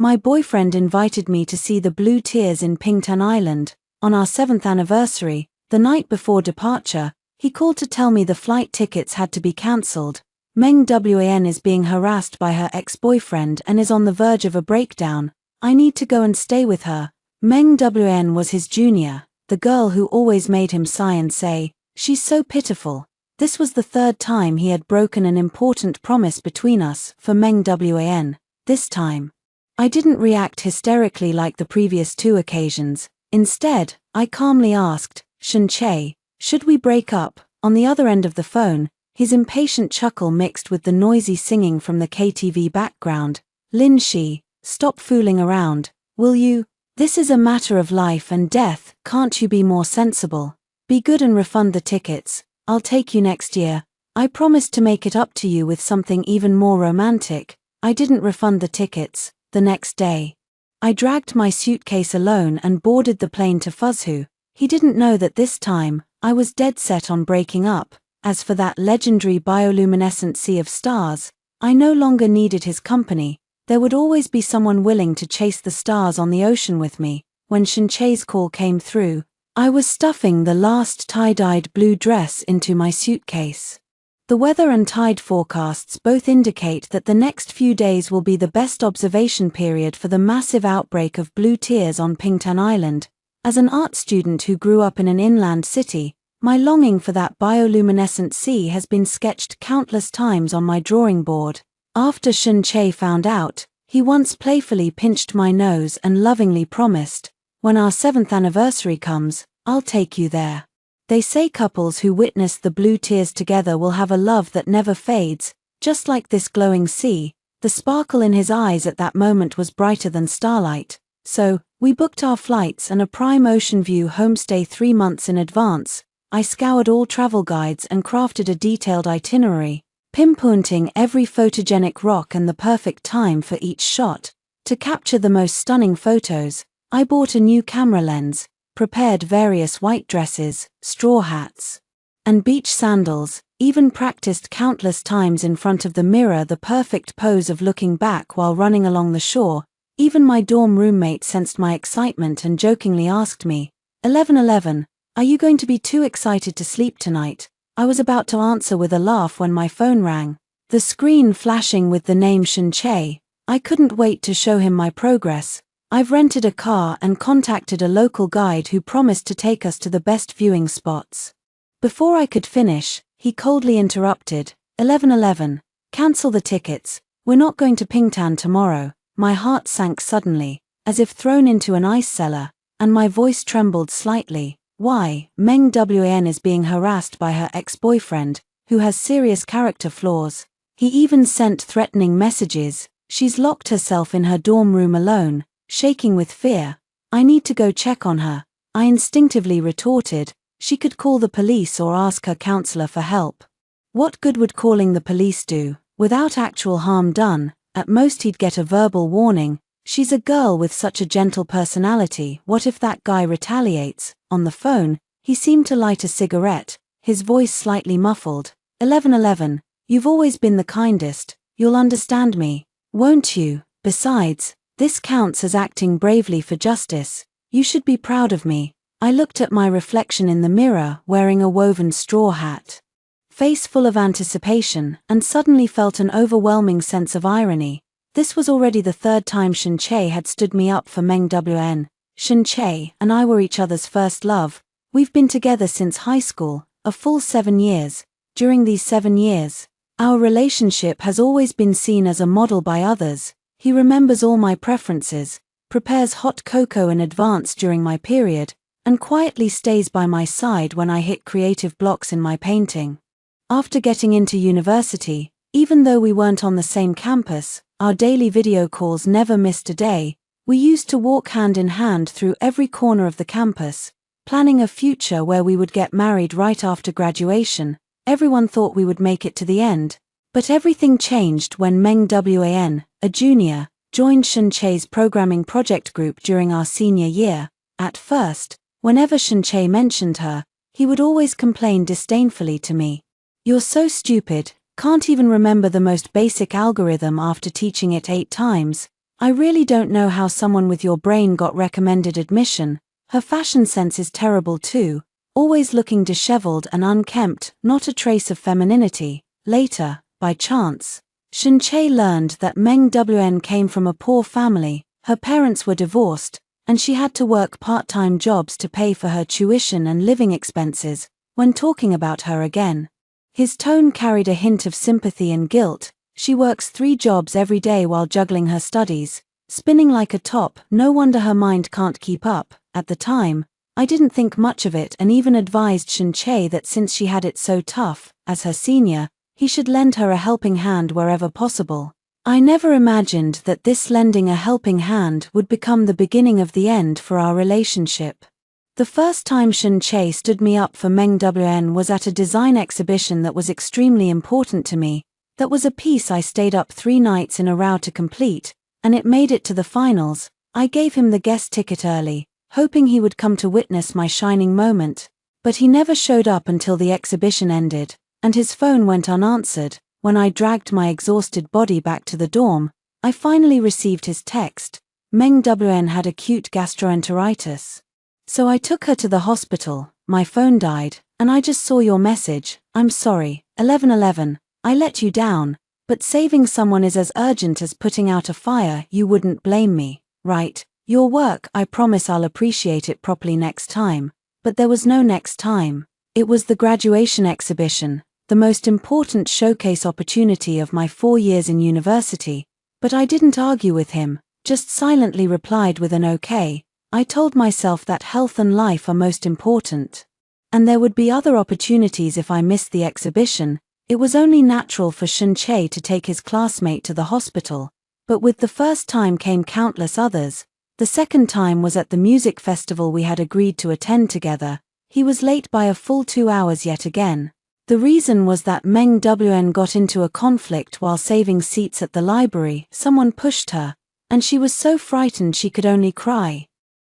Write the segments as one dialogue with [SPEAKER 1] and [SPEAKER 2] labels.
[SPEAKER 1] My boyfriend invited me to see the Blue Tears in Pingtan Island. On our 7th anniversary, the night before departure, he called to tell me the flight tickets had to be cancelled. Meng Wan is being harassed by her ex-boyfriend and is on the verge of a breakdown. I need to go and stay with her. Meng Wan was his junior, the girl who always made him sigh and say, "She's so pitiful." This was the third time he had broken an important promise between us for Meng Wan. This time, I didn't react hysterically like the previous 2 occasions. Instead, I calmly asked, "Shen-Che, should we break up?" On the other end of the phone, his impatient chuckle mixed with the noisy singing from the KTV background. "Lin Shi, stop fooling around, will you? This is a matter of life and death, can't you be more sensible? Be good and refund the tickets, I'll take you next year. I promised to make it up to you with something even more romantic." I didn't refund the tickets. The next day, I dragged my suitcase alone and boarded the plane to Fuzhou. He didn't know that this time, I was dead set on breaking up. As for that legendary bioluminescent sea of stars, I no longer needed his company. There would always be someone willing to chase the stars on the ocean with me. When Shen-Che's call came through, I was stuffing the last tie-dyed blue dress into my suitcase. The weather and tide forecasts both indicate that the next few days will be the best observation period for the massive outbreak of blue tears on Pingtan Island. As an art student who grew up in an inland city, my longing for that bioluminescent sea has been sketched countless times on my drawing board. After Shen-Che found out, he once playfully pinched my nose and lovingly promised, "When our 7th anniversary comes, I'll take you there." They say couples who witness the blue tears together will have a love that never fades, just like this glowing sea. The sparkle in his eyes at that moment was brighter than starlight. So, we booked our flights and a prime ocean view homestay 3 months in advance. I scoured all travel guides and crafted a detailed itinerary, pinpointing every photogenic rock and the perfect time for each shot. To capture the most stunning photos, I bought a new camera lens, prepared various white dresses, straw hats, and beach sandals, even practiced countless times in front of the mirror the perfect pose of looking back while running along the shore. Even my dorm roommate sensed my excitement and jokingly asked me, 11:11, are you going to be too excited to sleep tonight?" I was about to answer with a laugh when my phone rang, the screen flashing with the name Shen-Che. I couldn't wait to show him my progress. "I've rented a car and contacted a local guide who promised to take us to the best viewing spots." Before I could finish, he coldly interrupted, 11:11, cancel the tickets, we're not going to Pingtan tomorrow." My heart sank suddenly, as if thrown into an ice cellar, and my voice trembled slightly. Why? Meng Wan is being harassed by her ex-boyfriend, who has serious character flaws. He even sent threatening messages. She's locked herself in her dorm room alone, shaking with fear. "I need to go check on her," I instinctively retorted. She could call the police or ask her counselor for help. What good would calling the police do? Without actual harm done, at most he'd get a verbal warning. She's a girl with such a gentle personality, what if that guy retaliates? On the phone, he seemed to light a cigarette, his voice slightly muffled. 11:11, you've always been the kindest, you'll understand me, won't you? Besides, this counts as acting bravely for justice. You should be proud of me. I looked at my reflection in the mirror, wearing a woven straw hat, face full of anticipation, and suddenly felt an overwhelming sense of irony. This was already the 3rd time Shen-Che had stood me up for Meng Wan. Shen-Che and I were each other's first love. We've been together since high school, a full 7 years. During these 7 years, our relationship has always been seen as a model by others. He remembers all my preferences, prepares hot cocoa in advance during my period, and quietly stays by my side when I hit creative blocks in my painting. After getting into university, even though we weren't on the same campus, our daily video calls never missed a day. We used to walk hand in hand through every corner of the campus, planning a future where we would get married right after graduation. Everyone thought we would make it to the end. But everything changed when Meng Wan, a junior, joined Shen-Che's programming project group during our senior year. At first, whenever Shen-Che mentioned her, he would always complain disdainfully to me. "You're so stupid, can't even remember the most basic algorithm after teaching it 8 times. I really don't know how someone with your brain got recommended admission. Her fashion sense is terrible too, always looking disheveled and unkempt, not a trace of femininity. Later, by chance, Shin-chae learned that Meng Wn came from a poor family. Her parents were divorced, and she had to work part-time jobs to pay for her tuition and living expenses. When talking about her again, his tone carried a hint of sympathy and guilt. She works 3 jobs every day while juggling her studies, spinning like a top. No wonder her mind can't keep up. At the time, I didn't think much of it and even advised Shin-chae that since she had it so tough, as her senior, he should lend her a helping hand wherever possible. I never imagined that this lending a helping hand would become the beginning of the end for our relationship. The first time Shin-chae stood me up for Meng Wn was at a design exhibition that was extremely important to me. That was a piece I stayed up 3 nights in a row to complete, and it made it to the finals. I gave him the guest ticket early, hoping he would come to witness my shining moment. But he never showed up until the exhibition ended, and his phone went unanswered. When I dragged my exhausted body back to the dorm, I finally received his text. Meng Wn had acute gastroenteritis. So I took her to the hospital. My phone died, and I just saw your message. I'm sorry. 11:11. I let you down, but saving someone is as urgent as putting out a fire. You wouldn't blame me, right? Your work, I promise I'll appreciate it properly next time. But there was no next time. It was the graduation exhibition, the most important showcase opportunity of my 4 years in university. But I didn't argue with him, just silently replied with an okay. I told myself that health and life are most important. And there would be other opportunities if I missed the exhibition. It was only natural for Shin-chae to take his classmate to the hospital. But with the first time came countless others. The second time was at the music festival we had agreed to attend together. He was late by a full 2 hours yet again. The reason was that Meng Wn got into a conflict while saving seats at the library. Someone pushed her, and she was so frightened she could only cry,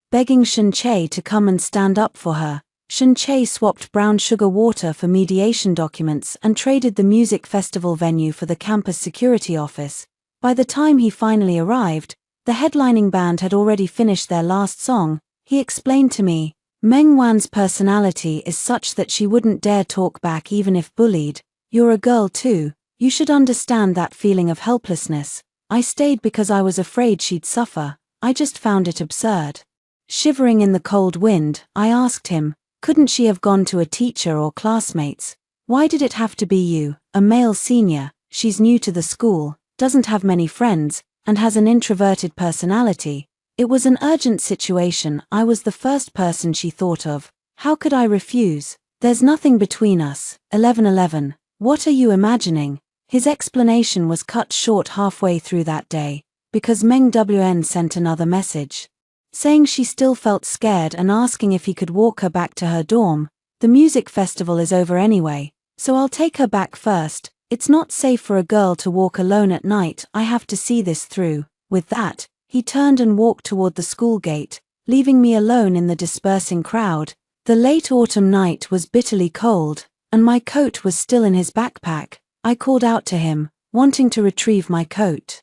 [SPEAKER 1] begging Shin-chae to come and stand up for her. Shin-chae swapped brown sugar water for mediation documents and traded the music festival venue for the campus security office. By the time he finally arrived, the headlining band had already finished their last song. He explained to me, Meng Wan's personality is such that she wouldn't dare talk back even if bullied. You're a girl too, you should understand that feeling of helplessness. I stayed because I was afraid she'd suffer. I just found it absurd. Shivering in the cold wind, I asked him, couldn't she have gone to a teacher or classmates? Why did it have to be you, a male senior? She's new to the school, doesn't have many friends, and has an introverted personality. It was an urgent situation. I was the first person she thought of. How could I refuse? There's nothing between us. 11:11. What are you imagining? His explanation was cut short halfway through that day, because Meng Wn sent another message, saying she still felt scared and asking if he could walk her back to her dorm. The music festival is over anyway, so I'll take her back first. It's not safe for a girl to walk alone at night. I have to see this through. With that, he turned and walked toward the school gate, leaving me alone in the dispersing crowd. The late autumn night was bitterly cold, and my coat was still in his backpack. I called out to him, wanting to retrieve my coat.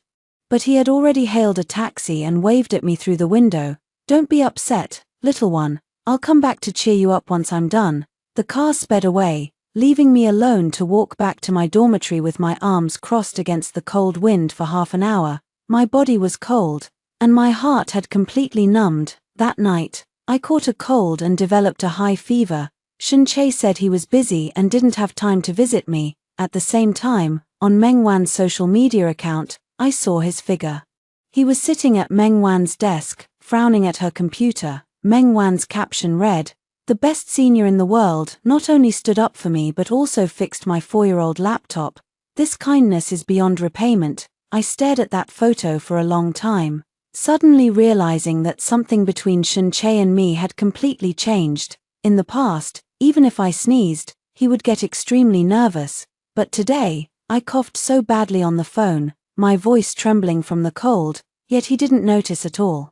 [SPEAKER 1] But he had already hailed a taxi and waved at me through the window. Don't be upset, little one. I'll come back to cheer you up once I'm done. The car sped away, leaving me alone to walk back to my dormitory with my arms crossed against the cold wind for half an hour. My body was cold, and my heart had completely numbed. That night, I caught a cold and developed a high fever. Shin-chae said he was busy and didn't have time to visit me. At the same time, on Meng Wan's social media account, I saw his figure. He was sitting at Meng Wan's desk, frowning at her computer. Meng Wan's caption read, "The best senior in the world not only stood up for me but also fixed my 4-year-old laptop. This kindness is beyond repayment." I stared at that photo for a long time, suddenly realizing that something between Shin-chae and me had completely changed. In the past, even if I sneezed, he would get extremely nervous. But today, I coughed so badly on the phone, my voice trembling from the cold, yet he didn't notice at all.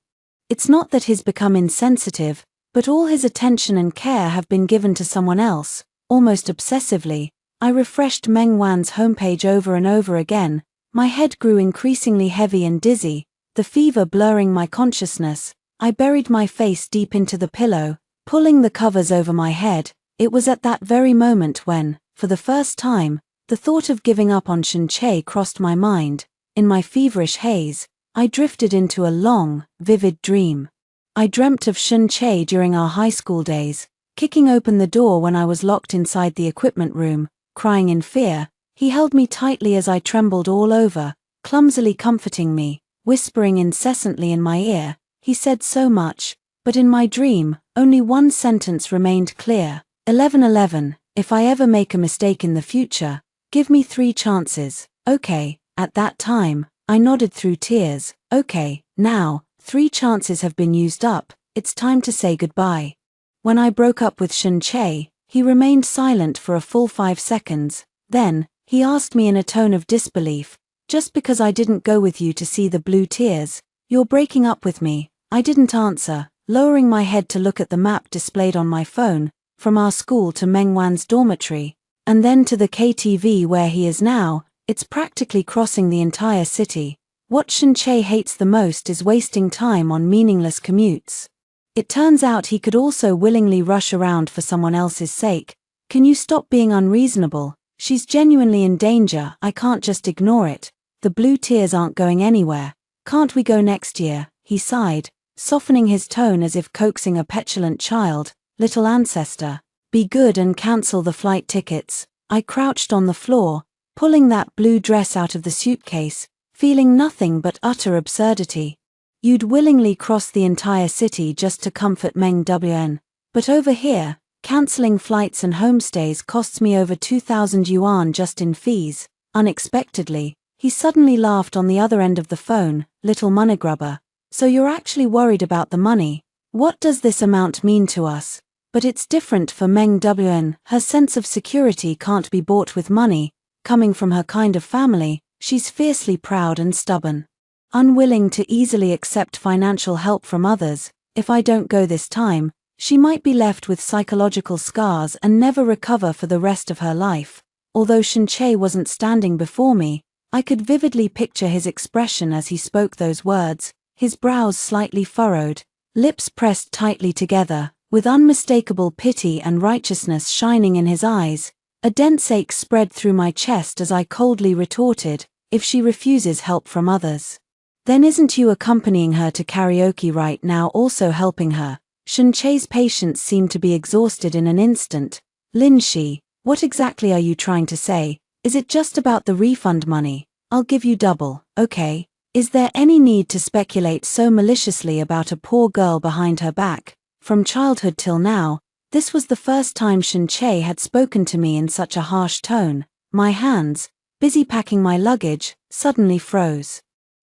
[SPEAKER 1] It's not that he's become insensitive, but all his attention and care have been given to someone else. Almost obsessively, I refreshed Meng Wan's homepage over and over again. My head grew increasingly heavy and dizzy. the fever blurring my consciousness. I buried my face deep into the pillow, pulling the covers over my head. It was at that very moment when, for the first time, the thought of giving up on Shin-chae crossed my mind. In my feverish haze, I drifted into a long, vivid dream. I dreamt of Shin-chae during our high school days, kicking open the door when I was locked inside the equipment room, crying in fear. He held me tightly as I trembled all over, clumsily comforting me, whispering incessantly in my ear. He said so much, but in my dream, only one sentence remained clear. 1111, if I ever make a mistake in the future, give me 3 chances. Okay, at that time, I nodded through tears. Okay, now, 3 chances have been used up, it's time to say goodbye. When I broke up with Shin-chae, he remained silent for a full 5 seconds. Then, he asked me in a tone of disbelief, just because I didn't go with you to see the blue tears, you're breaking up with me. I didn't answer, lowering my head to look at the map displayed on my phone, from our school to Mengwan's dormitory, and then to the KTV where he is now. It's practically crossing the entire city. What Shin-chae hates the most is wasting time on meaningless commutes. It turns out he could also willingly rush around for someone else's sake. Can you stop being unreasonable? She's genuinely in danger, I can't just ignore it. The blue tears aren't going anywhere. Can't we go next year? He sighed, softening his tone as if coaxing a petulant child. Little ancestor, be good and cancel the flight tickets. I crouched on the floor, pulling that blue dress out of the suitcase, feeling nothing but utter absurdity. You'd willingly cross the entire city just to comfort Meng Wn. But over here, cancelling flights and homestays costs me over 2,000 yuan just in fees. Unexpectedly, he suddenly laughed on the other end of the phone. Little moneygrubber. So you're actually worried about the money? What does this amount mean to us? But it's different for Meng Wn. Her sense of security can't be bought with money. Coming from her kind of family, she's fiercely proud and stubborn. Unwilling to easily accept financial help from others. If I don't go this time, she might be left with psychological scars and never recover for the rest of her life. Although Shin-chae wasn't standing before me, I could vividly picture his expression as he spoke those words, his brows slightly furrowed, lips pressed tightly together, with unmistakable pity and righteousness shining in his eyes. A dense ache spread through my chest as I coldly retorted, if she refuses help from others, then isn't you accompanying her to karaoke right now also helping her? Shin-chae's patience seemed to be exhausted in an instant. Lin-shi, what exactly are you trying to say? Is it just about the refund money? I'll give you double, okay? Is there any need to speculate so maliciously about a poor girl behind her back? From childhood till now, this was the first time Shin-chae had spoken to me in such a harsh tone. My hands, busy packing my luggage, suddenly froze.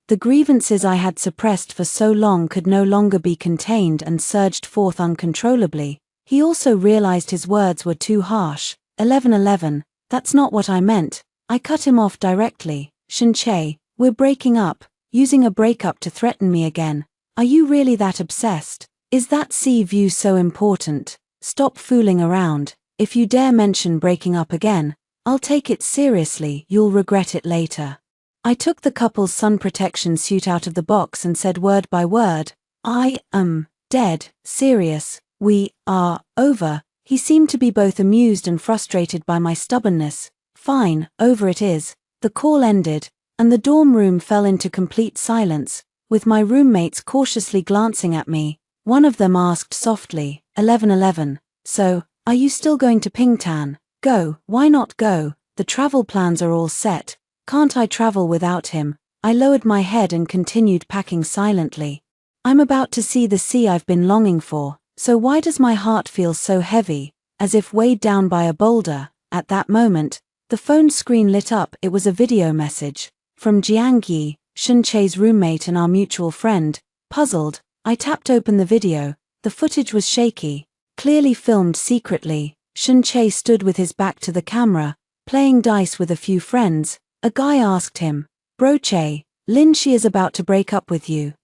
[SPEAKER 1] The grievances I had suppressed for so long could no longer be contained and surged forth uncontrollably. He also realized his words were too harsh. 1111, that's not what I meant. I cut him off directly. Shin-chae, we're breaking up, using a breakup to threaten me again. Are you really that obsessed? Is that sea view so important? Stop fooling around. If you dare mention breaking up again, I'll take it seriously. You'll regret it later. I took the couple's sun protection suit out of the box and said word by word, I am dead serious. We are over. He seemed to be both amused and frustrated by my stubbornness. Fine, over it is. The call ended, and the dorm room fell into complete silence, with my roommates cautiously glancing at me. One of them asked softly, 1111, so, are you still going to Pingtan? Go, why not go? The travel plans are all set. Can't I travel without him? I lowered my head and continued packing silently. I'm about to see the sea I've been longing for, so why does my heart feel so heavy, as if weighed down by a boulder? At that moment, the phone screen lit up. It was a video message from Jiang Yi, Shin-chae's roommate and our mutual friend. Puzzled, I tapped open the video. The footage was shaky, clearly filmed secretly. Shin-chae stood with his back to the camera, playing dice with a few friends. A guy asked him, Bro Chae, Lin-shi is about to break up with you.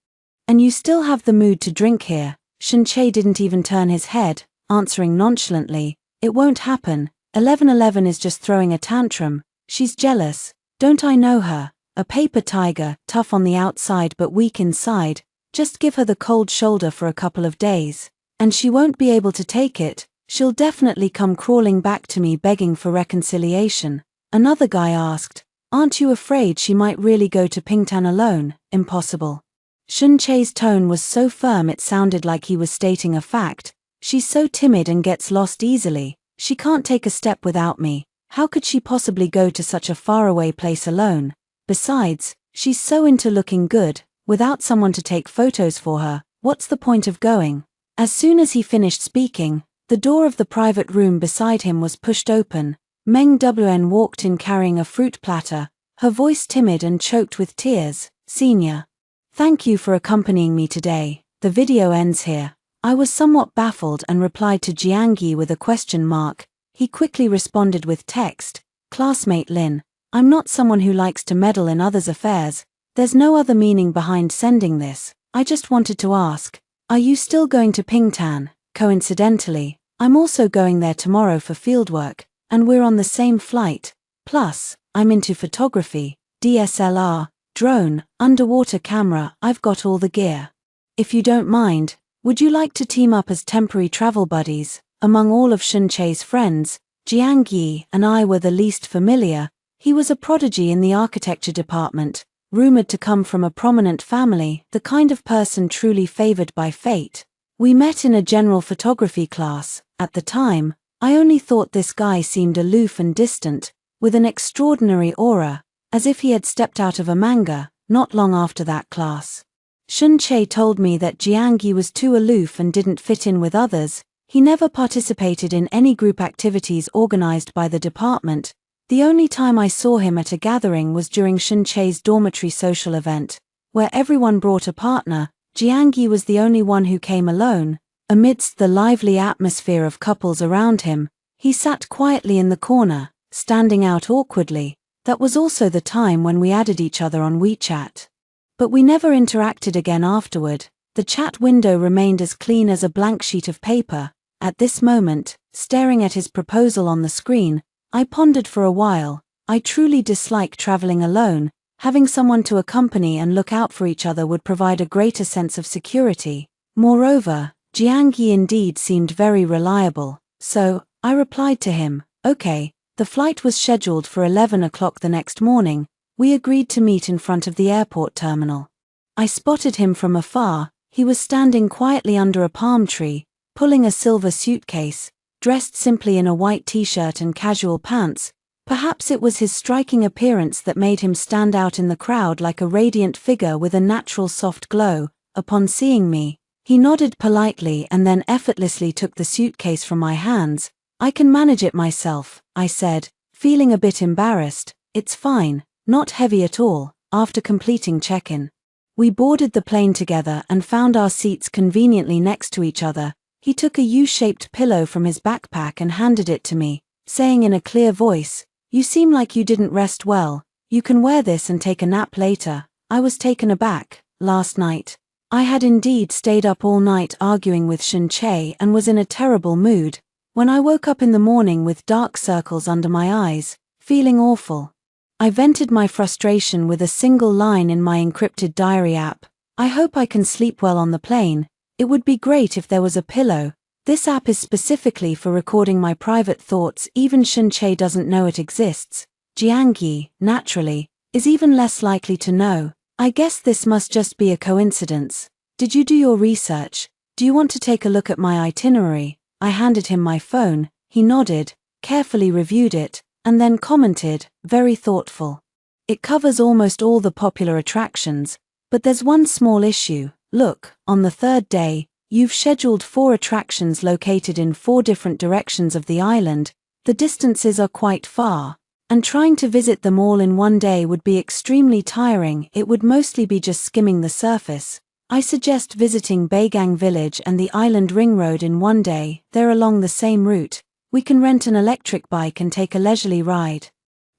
[SPEAKER 1] And you still have the mood to drink here? Shin-chae didn't even turn his head, answering nonchalantly, it won't happen. 1111 is just throwing a tantrum. She's jealous. Don't I know her? a paper tiger, tough on the outside but weak inside. Just give her the cold shoulder for a couple of days, and she won't be able to take it. She'll definitely come crawling back to me begging for reconciliation." Another guy asked, "Aren't you afraid she might really go to Pingtan alone?" "Impossible." Shunche's tone was so firm it sounded like he was stating a fact. "She's so timid and gets lost easily. She can't take a step without me. How could she possibly go to such a faraway place alone? Besides, she's so into looking good. Without someone to take photos for her, what's the point of going?" As soon as he finished speaking, the door of the private room beside him was pushed open. Meng Wn walked in carrying a fruit platter, her voice timid and choked with tears. "Senior, thank you for accompanying me today. The video ends here." I was somewhat baffled and replied to Jiangyi with a question mark. He quickly responded with text, "Classmate Lin, I'm not someone who likes to meddle in others' affairs. There's no other meaning behind sending this. I just wanted to ask, are you still going to Pingtan? Coincidentally, I'm also going there tomorrow for fieldwork, and we're on the same flight. Plus, I'm into photography, DSLR, drone, underwater camera. I've got all the gear. If you don't mind, would you like to team up as temporary travel buddies?" Among all of Shunche's friends, Jiangyi and I were the least familiar. He was a prodigy in the architecture department, rumored to come from a prominent family, the kind of person truly favored by fate. We met in a general photography class. At the time, I only thought this guy seemed aloof and distant, with an extraordinary aura, as if he had stepped out of a manga. Not long after that class, Shunche told me that Jiangyi was too aloof and didn't fit in with others. He never participated in any group activities organized by the department. The only time I saw him at a gathering was during Shunche's dormitory social event, where everyone brought a partner. Jiangyi was the only one who came alone. Amidst the lively atmosphere of couples around him, he sat quietly in the corner, standing out awkwardly. That was also the time when we added each other on WeChat. But we never interacted again afterward. The chat window remained as clean as a blank sheet of paper. At this moment, staring at his proposal on the screen, I pondered for a while. I truly dislike traveling alone. Having someone to accompany and look out for each other would provide a greater sense of security. Moreover, Jiangyi indeed seemed very reliable. So, I replied to him, "Okay." The flight was scheduled for 11 o'clock the next morning. We agreed to meet in front of the airport terminal. I spotted him from afar. He was standing quietly under a palm tree, pulling a silver suitcase, dressed simply in a white t-shirt and casual pants. Perhaps it was his striking appearance that made him stand out in the crowd like a radiant figure with a natural soft glow. Upon seeing me, he nodded politely and then effortlessly took the suitcase from my hands. "I can manage it myself," I said, feeling a bit embarrassed. "It's fine, not heavy at all." After completing check-in, we boarded the plane together and found our seats conveniently next to each other. He took a U-shaped pillow from his backpack and handed it to me, saying in a clear voice, "You seem like you didn't rest well. You can wear this and take a nap later." I was taken aback. Last night, I had indeed stayed up all night arguing with Shunche and was in a terrible mood. When I woke up in the morning with dark circles under my eyes, feeling awful, I vented my frustration with a single line in my encrypted diary app. "I hope I can sleep well on the plane. It would be great if there was a pillow." This app is specifically for recording my private thoughts. Even Shunche doesn't know it exists. Jiangyi, naturally, is even less likely to know. I guess this must just be a coincidence. "Did you do your research? Do you want to take a look at my itinerary?" I handed him my phone. He nodded, carefully reviewed it, and then commented, "Very thoughtful. It covers almost all the popular attractions, but there's one small issue. Look, on the third day, you've scheduled 4 attractions located in 4 different directions of the island. The distances are quite far, and trying to visit them all in one day would be extremely tiring. It would mostly be just skimming the surface. I suggest visiting Beigang Village and the Island Ring Road in one day. They're along the same route. We can rent an electric bike and take a leisurely ride.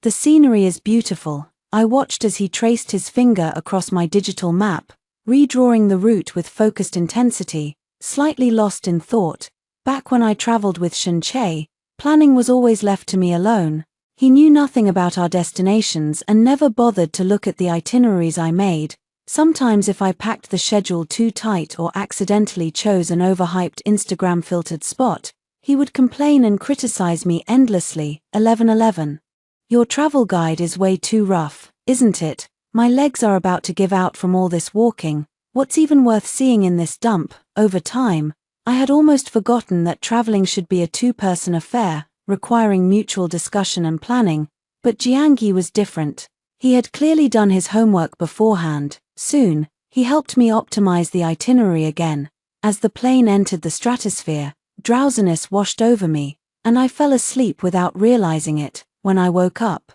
[SPEAKER 1] The scenery is beautiful." I watched as he traced his finger across my digital map, redrawing the route with focused intensity, slightly lost in thought. Back when I traveled with Shunche, planning was always left to me alone. He knew nothing about our destinations and never bothered to look at the itineraries I made. Sometimes if I packed the schedule too tight or accidentally chose an overhyped Instagram-filtered spot, he would complain and criticize me endlessly. 11:11. Your travel guide is way too rough, isn't it? My legs are about to give out from all this walking. What's even worth seeing in this dump? Over time, I had almost forgotten that traveling should be a two-person affair, requiring mutual discussion and planning, but Jiangyi was different. He had clearly done his homework beforehand. Soon, he helped me optimize the itinerary again. As the plane entered the stratosphere, drowsiness washed over me, and I fell asleep without realizing it. When I woke up,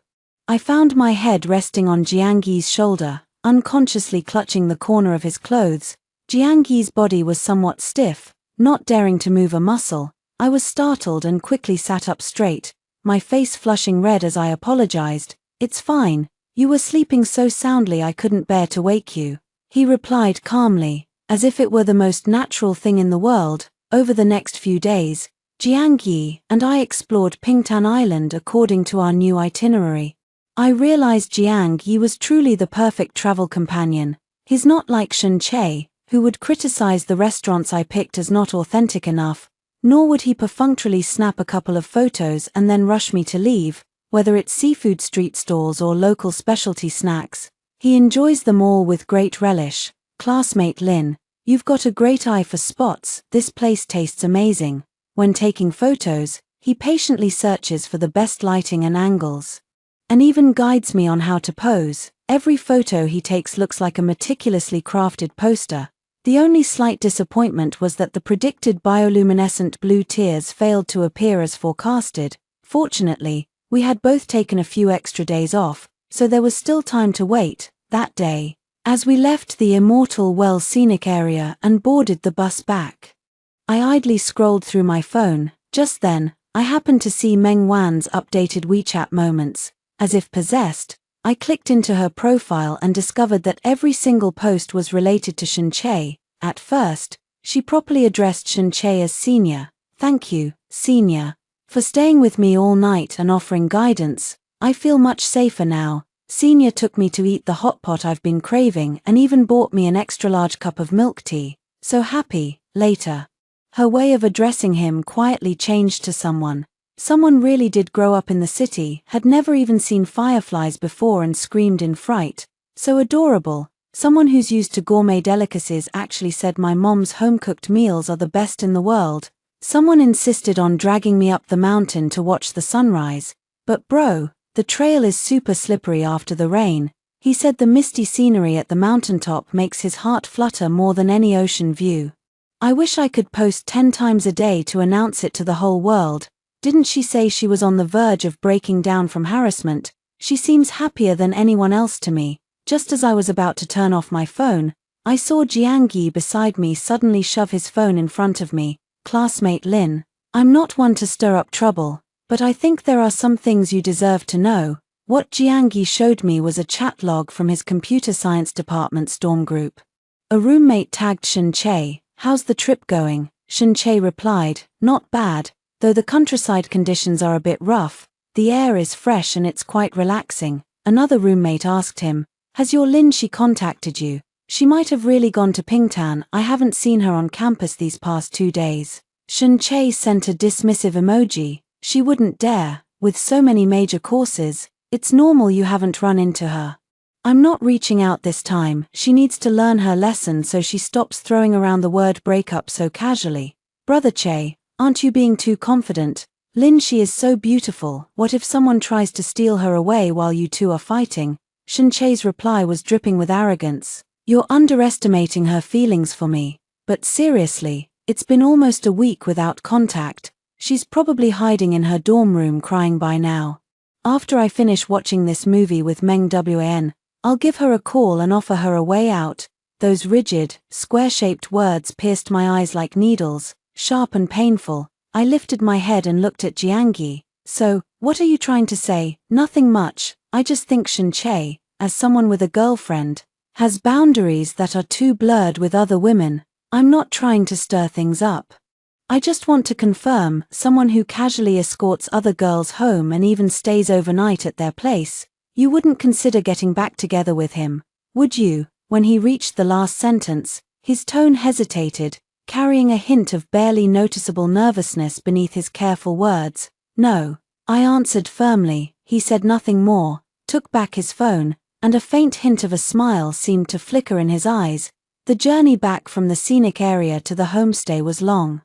[SPEAKER 1] I found my head resting on Jiangyi's shoulder, unconsciously clutching the corner of his clothes. Jiangyi's body was somewhat stiff, not daring to move a muscle. I was startled and quickly sat up straight, my face flushing red as I apologized. It's fine, you were sleeping so soundly I couldn't bear to wake you, he replied calmly, as if it were the most natural thing in the world. Over the next few days, Jiangyi and I explored Pingtan Island according to our new itinerary. I realized Jiangyi was truly the perfect travel companion. He's not like Shen-Che, who would criticize the restaurants I picked as not authentic enough, nor would he perfunctorily snap a couple of photos and then rush me to leave, whether it's seafood street stalls or local specialty snacks. He enjoys them all with great relish. Classmate Lin, you've got a great eye for spots, this place tastes amazing. When taking photos, he patiently searches for the best lighting and angles, and even guides me on how to pose. Every photo he takes looks like a meticulously crafted poster. The only slight disappointment was that the predicted bioluminescent blue tears failed to appear as forecasted. Fortunately, we had both taken a few extra days off, so there was still time to wait. That day, as we left the immortal well-scenic area and boarded the bus back, I idly scrolled through my phone. Just then, I happened to see Meng Wan's updated WeChat moments. As if possessed, I clicked into her profile and discovered that every single post was related to Shen-Che. At first, she properly addressed Shen-Che as Senior. Thank you, Senior, for staying with me all night and offering guidance. I feel much safer now. Senior took me to eat the hot pot I've been craving and even bought me an extra large cup of milk tea. So happy. Later, her way of addressing him quietly changed to someone. Someone really did grow up in the city, had never even seen fireflies before and screamed in fright. So adorable. Someone who's used to gourmet delicacies actually said my mom's home-cooked meals are the best in the world. Someone insisted on dragging me up the mountain to watch the sunrise. But bro, the trail is super slippery after the rain. He said the misty scenery at the mountaintop makes his heart flutter more than any ocean view. I wish I could post 10 times a day to announce it to the whole world. Didn't she say she was on the verge of breaking down from harassment? She seems happier than anyone else to me. Just as I was about to turn off my phone, I saw Jiangyi beside me suddenly shove his phone in front of me. Classmate Lin, I'm not one to stir up trouble, but I think there are some things you deserve to know. What Jiangyi showed me was a chat log from his computer science department's dorm group. A roommate tagged Shen-Che, "How's the trip going?" Shen-Che replied, "Not bad. Though the countryside conditions are a bit rough, the air is fresh and it's quite relaxing." Another roommate asked him, "Has your Lin-She contacted you? She might have really gone to Pingtan. I haven't seen her on campus these past 2 days." Shen-Che sent a dismissive emoji. "She wouldn't dare. With so many major courses, it's normal you haven't run into her. I'm not reaching out this time. She needs to learn her lesson so she stops throwing around the word breakup so casually." Brother Che, aren't you being too confident? Lin-She is so beautiful. What if someone tries to steal her away while you two are fighting? Shen-Che's reply was dripping with arrogance. "You're underestimating her feelings for me. But seriously, it's been almost a week without contact. She's probably hiding in her dorm room crying by now. After I finish watching this movie with Meng Wan, I'll give her a call and offer her a way out." Those rigid, square-shaped words pierced my eyes like needles. Sharp and painful. I lifted my head and looked at Jiangyi. "So, what are you trying to say?" "Nothing much. I just think Shen-Che, as someone with a girlfriend, has boundaries that are too blurred with other women. I'm not trying to stir things up. I just want to confirm, someone who casually escorts other girls home and even stays overnight at their place, you wouldn't consider getting back together with him, would you? When he reached the last sentence, his tone hesitated, carrying a hint of barely noticeable nervousness beneath his careful words. No, I answered firmly. He said nothing more, took back his phone, and a faint hint of a smile seemed to flicker in his eyes. The journey back from the scenic area to the homestay was long.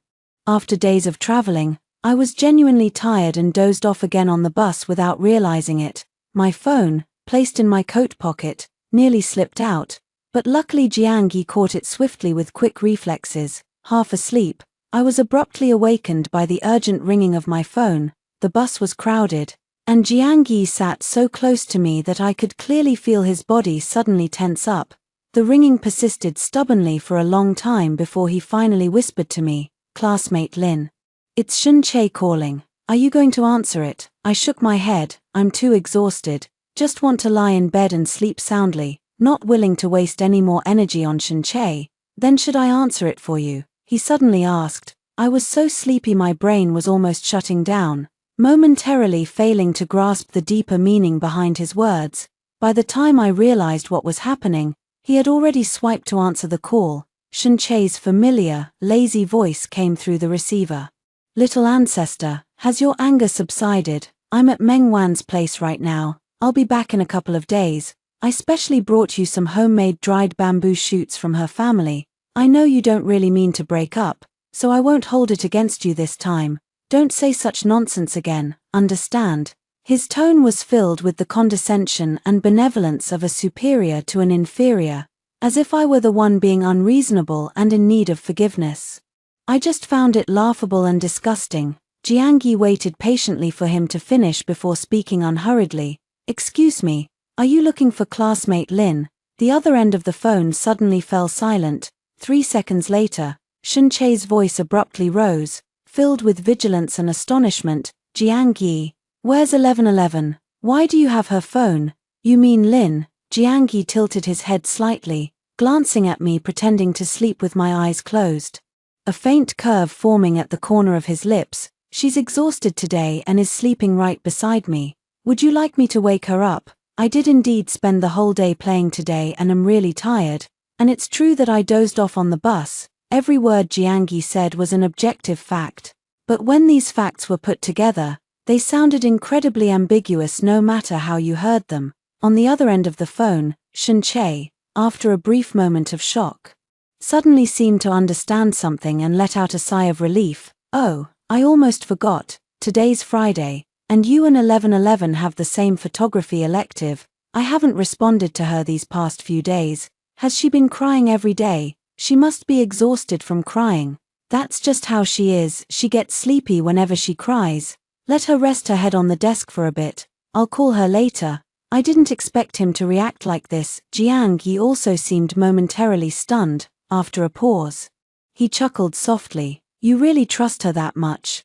[SPEAKER 1] After days of traveling, I was genuinely tired and dozed off again on the bus without realizing it. My phone, placed in my coat pocket, nearly slipped out, but luckily Jiangyi caught it swiftly with quick reflexes. Half asleep, I was abruptly awakened by the urgent ringing of my phone. The bus was crowded, and Jiangyi sat so close to me that I could clearly feel his body suddenly tense up. The ringing persisted stubbornly for a long time before he finally whispered to me, "Classmate Lin. It's Shun-Che calling. Are you going to answer it?" I shook my head. I'm too exhausted. Just want to lie in bed and sleep soundly, not willing to waste any more energy on Shun-Che. Then should I answer it for you? He suddenly asked. I was so sleepy my brain was almost shutting down, momentarily failing to grasp the deeper meaning behind his words. By the time I realized what was happening, he had already swiped to answer the call. Shun-Che's familiar, lazy voice came through the receiver. "Little ancestor, has your anger subsided? I'm at Meng Wan's place right now. I'll be back in a couple of days. I specially brought you some homemade dried bamboo shoots from her family. I know you don't really mean to break up, so I won't hold it against you this time. Don't say such nonsense again, understand?" His tone was filled with the condescension and benevolence of a superior to an inferior, as if I were the one being unreasonable and in need of forgiveness. I just found it laughable and disgusting. Jiangyi waited patiently for him to finish before speaking unhurriedly. "Excuse me, are you looking for classmate Lin?" The other end of the phone suddenly fell silent. 3 seconds later, Shun-Che's voice abruptly rose, filled with vigilance and astonishment. "Jiangyi, where's 1111? Why do you have her phone?" "You mean Lin?" Jiangyi tilted his head slightly, glancing at me pretending to sleep with my eyes closed. A faint curve forming at the corner of his lips. "She's exhausted today and is sleeping right beside me. Would you like me to wake her up? I did indeed spend the whole day playing today and am really tired, and it's true that I dozed off on the bus." Every word Jiangyi said was an objective fact, but when these facts were put together, they sounded incredibly ambiguous no matter how you heard them. On the other end of the phone, Shun-Che, after a brief moment of shock, suddenly seemed to understand something and let out a sigh of relief. "Oh, I almost forgot, today's Friday, and you and 1111 have the same photography elective. I haven't responded to her these past few days. Has she been crying every day?" "She must be exhausted from crying. That's just how she is. She gets sleepy whenever she cries. Let her rest her head on the desk for a bit. I'll call her later." I didn't expect him to react like this. Jiangyi also seemed momentarily stunned. After a pause, he chuckled softly. "You really trust her that much?"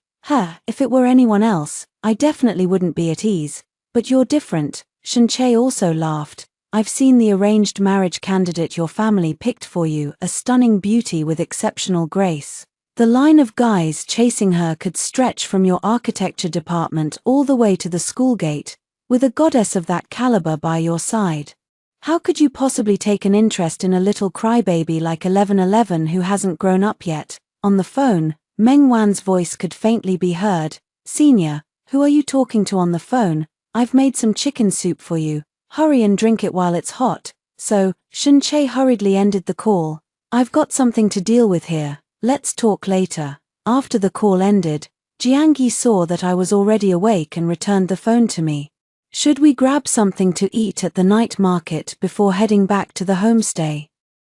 [SPEAKER 1] If it were anyone else, I definitely wouldn't be at ease. But you're different." Shun-Che also laughed. "I've seen the arranged marriage candidate your family picked for you, a stunning beauty with exceptional grace. The line of guys chasing her could stretch from your architecture department all the way to the school gate, with a goddess of that caliber by your side. How could you possibly take an interest in a little crybaby like 1111 who hasn't grown up yet?" On the phone, Meng Wan's voice could faintly be heard. "Senior, who are you talking to on the phone? I've made some chicken soup for you. Hurry and drink it while it's hot." So, Shun-Che hurriedly ended the call. "I've got something to deal with here. Let's talk later." After the call ended, Jiangyi saw that I was already awake and returned the phone to me. "Should we grab something to eat at the night market before heading back to the homestay?"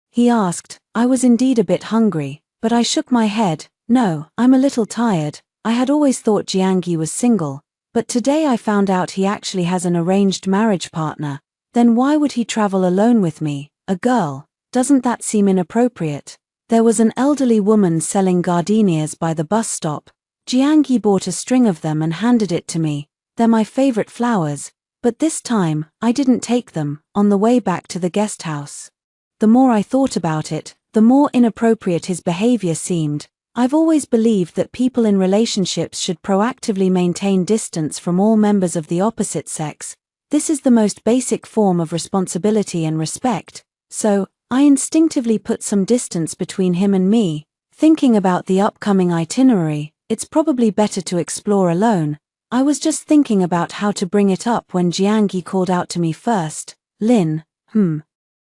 [SPEAKER 1] he asked. I was indeed a bit hungry, but I shook my head. "No, I'm a little tired." I had always thought Jiangyi was single, but today I found out he actually has an arranged marriage partner. Then why would he travel alone with me, a girl? Doesn't that seem inappropriate? There was an elderly woman selling gardenias by the bus stop. Jiangyi bought a string of them and handed it to me. "They're my favorite flowers." But this time, I didn't take them. On the way back to the guest house, the more I thought about it, the more inappropriate his behavior seemed. I've always believed that people in relationships should proactively maintain distance from all members of the opposite sex. This is the most basic form of responsibility and respect, so I instinctively put some distance between him and me. Thinking about the upcoming itinerary, it's probably better to explore alone. I was just thinking about how to bring it up when Jiangyi called out to me first. Lin,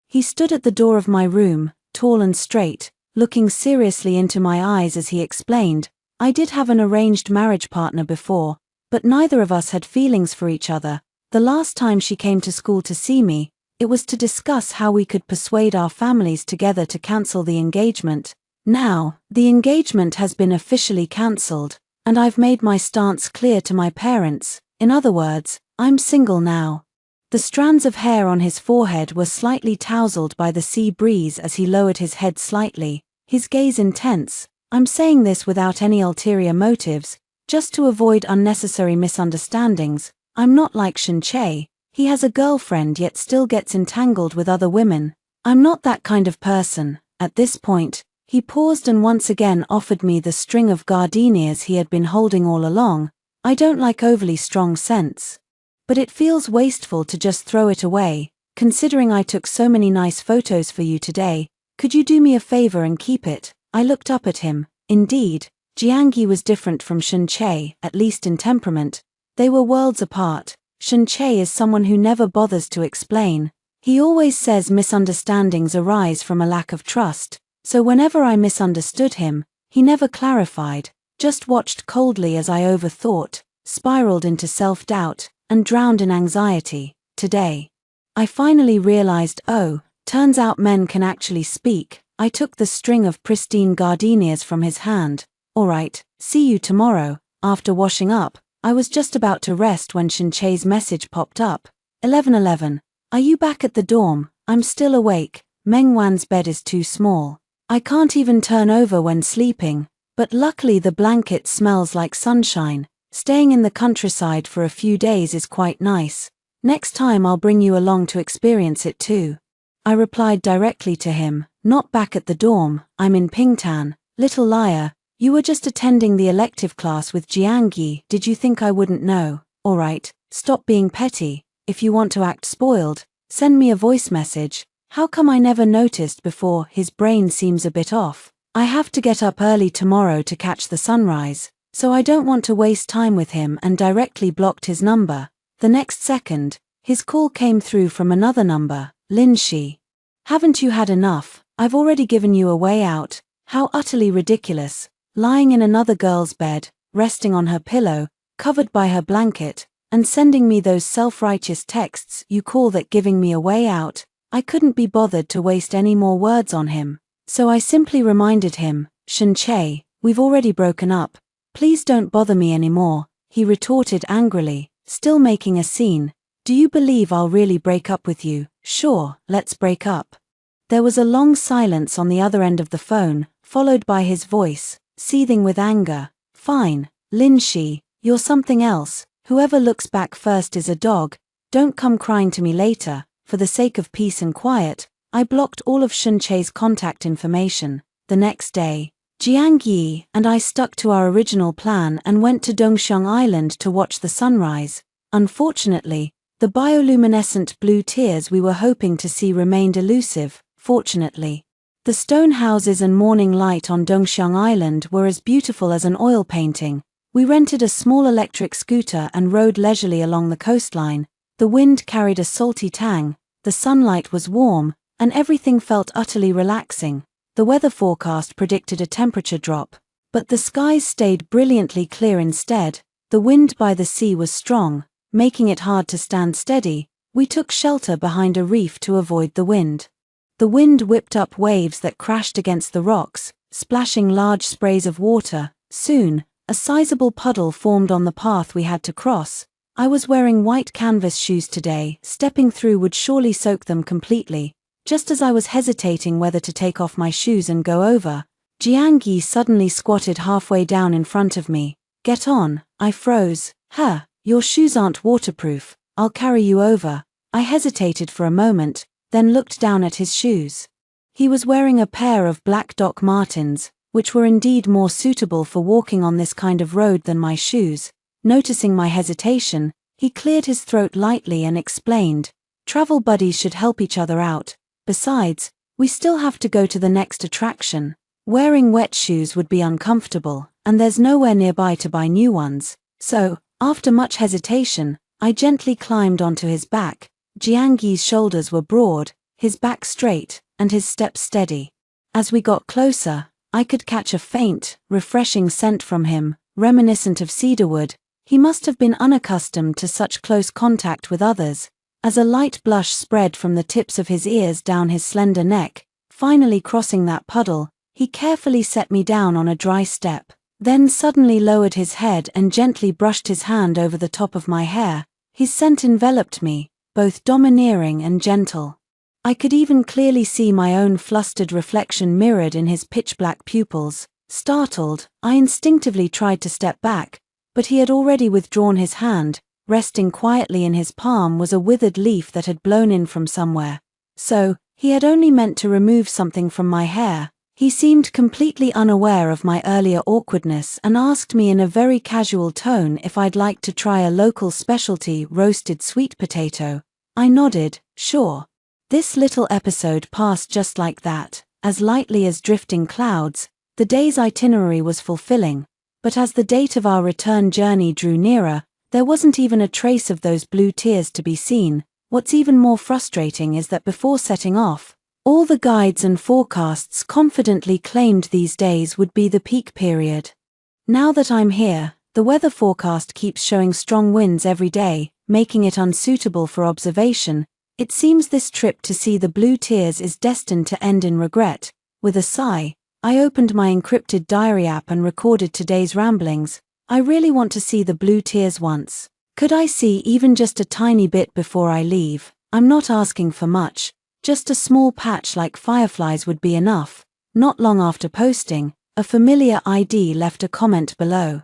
[SPEAKER 1] He stood at the door of my room, tall and straight, looking seriously into my eyes as he explained, I did have an arranged marriage partner before, but neither of us had feelings for each other. The last time she came to school to see me, it was to discuss how we could persuade our families together to cancel the engagement. Now, the engagement has been officially cancelled, and I've made my stance clear to my parents. In other words, I'm single now. The strands of hair on his forehead were slightly tousled by the sea breeze as he lowered his head slightly, his gaze intense. I'm saying this without any ulterior motives, just to avoid unnecessary misunderstandings. I'm not like Shin-chae. He has a girlfriend yet still gets entangled with other women. I'm not that kind of person. At this point, he paused and once again offered me the string of gardenias he had been holding all along. I don't like overly strong scents, but it feels wasteful to just throw it away, considering I took so many nice photos for you today. Could you do me a favor and keep it? I looked up at him. Indeed, Jiangyi was different from Shin-chae, at least in temperament. They were worlds apart. Shin-chae is someone who never bothers to explain. He always says misunderstandings arise from a lack of trust, so whenever I misunderstood him, he never clarified, just watched coldly as I overthought, spiraled into self-doubt, and drowned in anxiety. Today, I finally realized, oh, turns out men can actually speak. I took the string of pristine gardenias from his hand. All right, see you tomorrow. After washing up, I was just about to rest when Shin-chae's message popped up. 11:11. Are you back at the dorm? I'm still awake. Mengwan's bed is too small. I can't even turn over when sleeping, but luckily the blanket smells like sunshine. Staying in the countryside for a few days is quite nice. Next time I'll bring you along to experience it too. I replied directly to him, not back at the dorm, I'm in Pingtan. Little liar, you were just attending the elective class with Jiangyi. Did you think I wouldn't know? Alright, stop being petty. If you want to act spoiled, send me a voice message. How come I never noticed before? His brain seems a bit off. I have to get up early tomorrow to catch the sunrise, so I don't want to waste time with him and directly blocked his number. The next second, his call came through from another number. Lin Shi. Haven't you had enough? I've already given you a way out. How utterly ridiculous. Lying in another girl's bed, resting on her pillow, covered by her blanket, and sending me those self-righteous texts. You call that giving me a way out? I couldn't be bothered to waste any more words on him, so I simply reminded him, Shin-chae, we've already broken up. Please don't bother me anymore, he retorted angrily, still making a scene. Do you believe I'll really break up with you? Sure, let's break up. There was a long silence on the other end of the phone, followed by his voice, seething with anger. Fine, Lin Shi, you're something else. Whoever looks back first is a dog. Don't come crying to me later. For the sake of peace and quiet, I blocked all of Shin-chae's contact information. The next day, Jiangyi and I stuck to our original plan and went to Dongxiang Island to watch the sunrise. Unfortunately, the bioluminescent blue tears we were hoping to see remained elusive. Fortunately, the stone houses and morning light on Dongxiang Island were as beautiful as an oil painting. We rented a small electric scooter and rode leisurely along the coastline. The wind carried a salty tang, the sunlight was warm, and everything felt utterly relaxing. The weather forecast predicted a temperature drop, but the skies stayed brilliantly clear instead. The wind by the sea was strong, making it hard to stand steady. We took shelter behind a reef to avoid the wind. The wind whipped up waves that crashed against the rocks, splashing large sprays of water. Soon, a sizable puddle formed on the path we had to cross. I was wearing white canvas shoes today. Stepping through would surely soak them completely. Just as I was hesitating whether to take off my shoes and go over, Jiangyi suddenly squatted halfway down in front of me. Get on. I froze. Huh, your shoes aren't waterproof. I'll carry you over. I hesitated for a moment, then looked down at his shoes. He was wearing a pair of black Doc Martens, which were indeed more suitable for walking on this kind of road than my shoes. Noticing my hesitation, he cleared his throat lightly and explained, "Travel buddies should help each other out. Besides, we still have to go to the next attraction. Wearing wet shoes would be uncomfortable, and there's nowhere nearby to buy new ones." So, after much hesitation, I gently climbed onto his back. Jiangyi's shoulders were broad, his back straight, and his steps steady. As we got closer, I could catch a faint, refreshing scent from him, reminiscent of cedarwood. He must have been unaccustomed to such close contact with others. As a light blush spread from the tips of his ears down his slender neck, finally crossing that puddle, he carefully set me down on a dry step, then suddenly lowered his head and gently brushed his hand over the top of my hair. His scent enveloped me, both domineering and gentle. I could even clearly see my own flustered reflection mirrored in his pitch-black pupils. Startled, I instinctively tried to step back, but he had already withdrawn his hand. Resting quietly in his palm was a withered leaf that had blown in from somewhere. So, he had only meant to remove something from my hair. He seemed completely unaware of my earlier awkwardness and asked me in a very casual tone if I'd like to try a local specialty roasted sweet potato. I nodded, sure. This little episode passed just like that, as lightly as drifting clouds. The day's itinerary was fulfilling, but as the date of our return journey drew nearer, there wasn't even a trace of those blue tears to be seen. What's even more frustrating is that before setting off, all the guides and forecasts confidently claimed these days would be the peak period. Now that I'm here, the weather forecast keeps showing strong winds every day, making it unsuitable for observation. It seems this trip to see the blue tears is destined to end in regret. With a sigh, I opened my encrypted diary app and recorded today's ramblings. I really want to see the blue tears once. Could I see even just a tiny bit before I leave? I'm not asking for much. Just a small patch like fireflies would be enough. Not long after posting, a familiar ID left a comment below.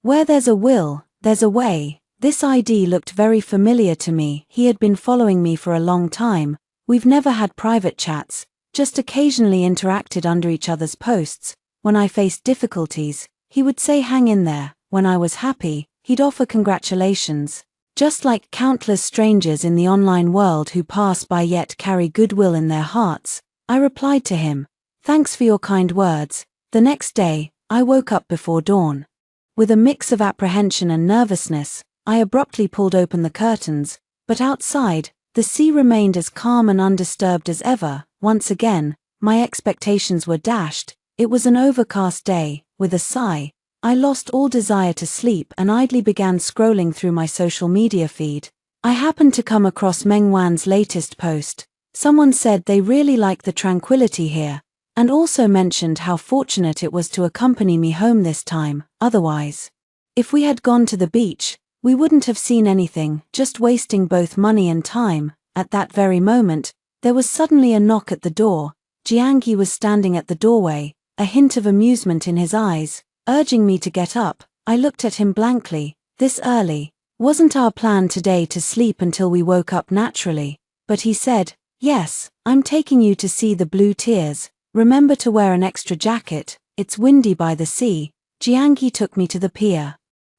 [SPEAKER 1] "Where there's a will, there's a way." This ID looked very familiar to me. He had been following me for a long time. We've never had private chats, just occasionally interacted under each other's posts. When I faced difficulties, he would say hang in there. When I was happy, he'd offer congratulations. Just like countless strangers in the online world who pass by yet carry goodwill in their hearts, I replied to him, "Thanks for your kind words." The next day, I woke up before dawn. With a mix of apprehension and nervousness, I abruptly pulled open the curtains, but outside, the sea remained as calm and undisturbed as ever. Once again, my expectations were dashed. It was an overcast day. With a sigh, I lost all desire to sleep and idly began scrolling through my social media feed. I happened to come across Meng Wan's latest post. Someone said they really liked the tranquility here, and also mentioned how fortunate it was to accompany me home this time. Otherwise, if we had gone to the beach, we wouldn't have seen anything, just wasting both money and time. At that very moment, there was suddenly a knock at the door. Jiangyi was standing at the doorway, a hint of amusement in his eyes, urging me to get up. I looked at him blankly. This early? Wasn't our plan today to sleep until we woke up naturally? But he said, "Yes, I'm taking you to see the blue tears. Remember to wear an extra jacket, it's windy by the sea." Jiangyi took me to the pier.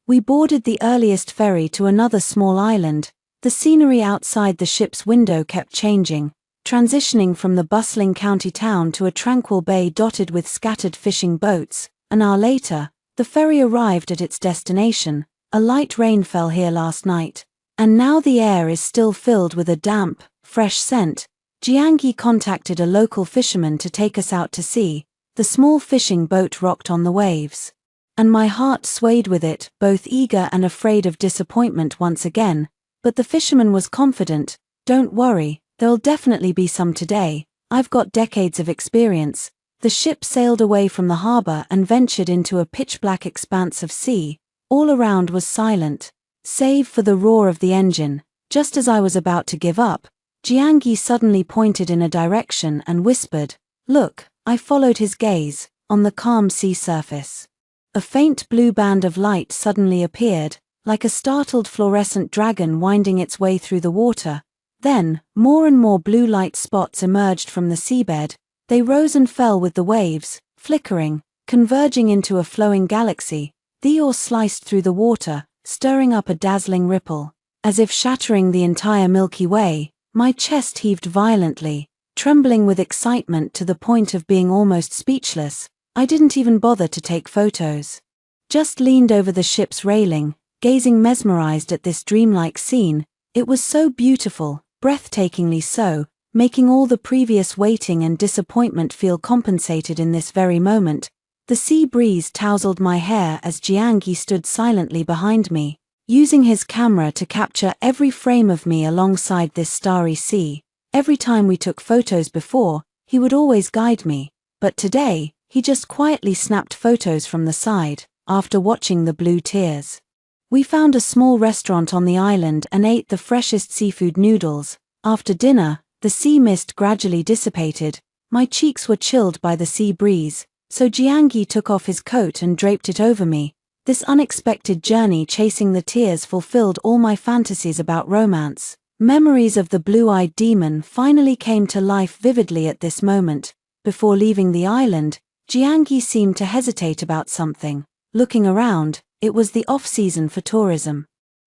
[SPEAKER 1] We boarded the earliest ferry to another small island. The scenery outside the ship's window kept changing, transitioning from the bustling county town to a tranquil bay dotted with scattered fishing boats. An hour later, the ferry arrived at its destination. A light rain fell here last night, and now the air is still filled with a damp, fresh scent. Jiangyi contacted a local fisherman to take us out to sea. The small fishing boat rocked on the waves, and my heart swayed with it, both eager and afraid of disappointment once again. But the fisherman was confident. "Don't worry, there'll definitely be some today. I've got decades of experience." The ship sailed away from the harbor and ventured into a pitch-black expanse of sea. All around was silent, save for the roar of the engine. Just as I was about to give up, Jiangyi suddenly pointed in a direction and whispered, "Look." I followed his gaze. On the calm sea surface, a faint blue band of light suddenly appeared, like a startled fluorescent dragon winding its way through the water. Then, more and more blue light spots emerged from the seabed. They rose and fell with the waves, flickering, converging into a flowing galaxy. The oar sliced through the water, stirring up a dazzling ripple. As if shattering the entire Milky Way, my chest heaved violently, trembling with excitement to the point of being almost speechless. I didn't even bother to take photos. Just leaned over the ship's railing, gazing mesmerized at this dreamlike scene. It was so beautiful, breathtakingly so, making all the previous waiting and disappointment feel compensated in this very moment. The sea breeze tousled my hair as Jiangyi stood silently behind me, using his camera to capture every frame of me alongside this starry sea. Every time we took photos before, he would always guide me, but today, he just quietly snapped photos from the side, after watching the blue tears. We found a small restaurant on the island and ate the freshest seafood noodles. After dinner, the sea mist gradually dissipated. My cheeks were chilled by the sea breeze, so Jiangyi took off his coat and draped it over me. This unexpected journey chasing the tears fulfilled all my fantasies about romance. Memories of the blue-eyed demon finally came to life vividly at this moment. Before leaving the island, Jiangyi seemed to hesitate about something. Looking around, it was the off-season for tourism.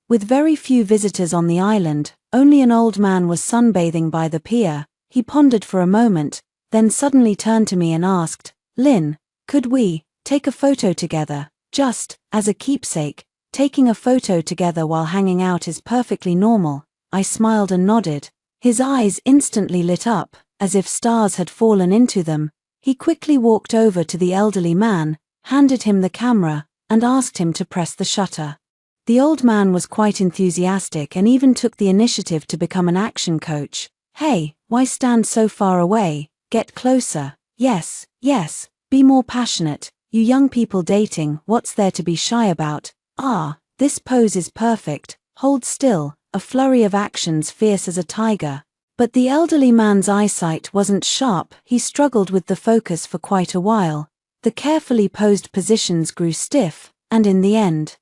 [SPEAKER 1] With very few visitors on the island, only an old man was sunbathing by the pier. He pondered for a moment, then suddenly turned to me and asked, "Lin, could we take a photo together? Just as a keepsake, taking a photo together while hanging out is perfectly normal." I smiled and nodded. His eyes instantly lit up, as if stars had fallen into them. He quickly walked over to the elderly man, handed him the camera, and asked him to press the shutter. The old man was quite enthusiastic and even took the initiative to become an action coach. "Hey, why stand so far away? Get closer. Yes, yes, be more passionate. You young people dating, what's there to be shy about? Ah, this pose is perfect. Hold still." A flurry of actions fierce as a tiger. But the elderly man's eyesight wasn't sharp. He struggled with the focus for quite a while. The carefully posed positions grew stiff, and in the end,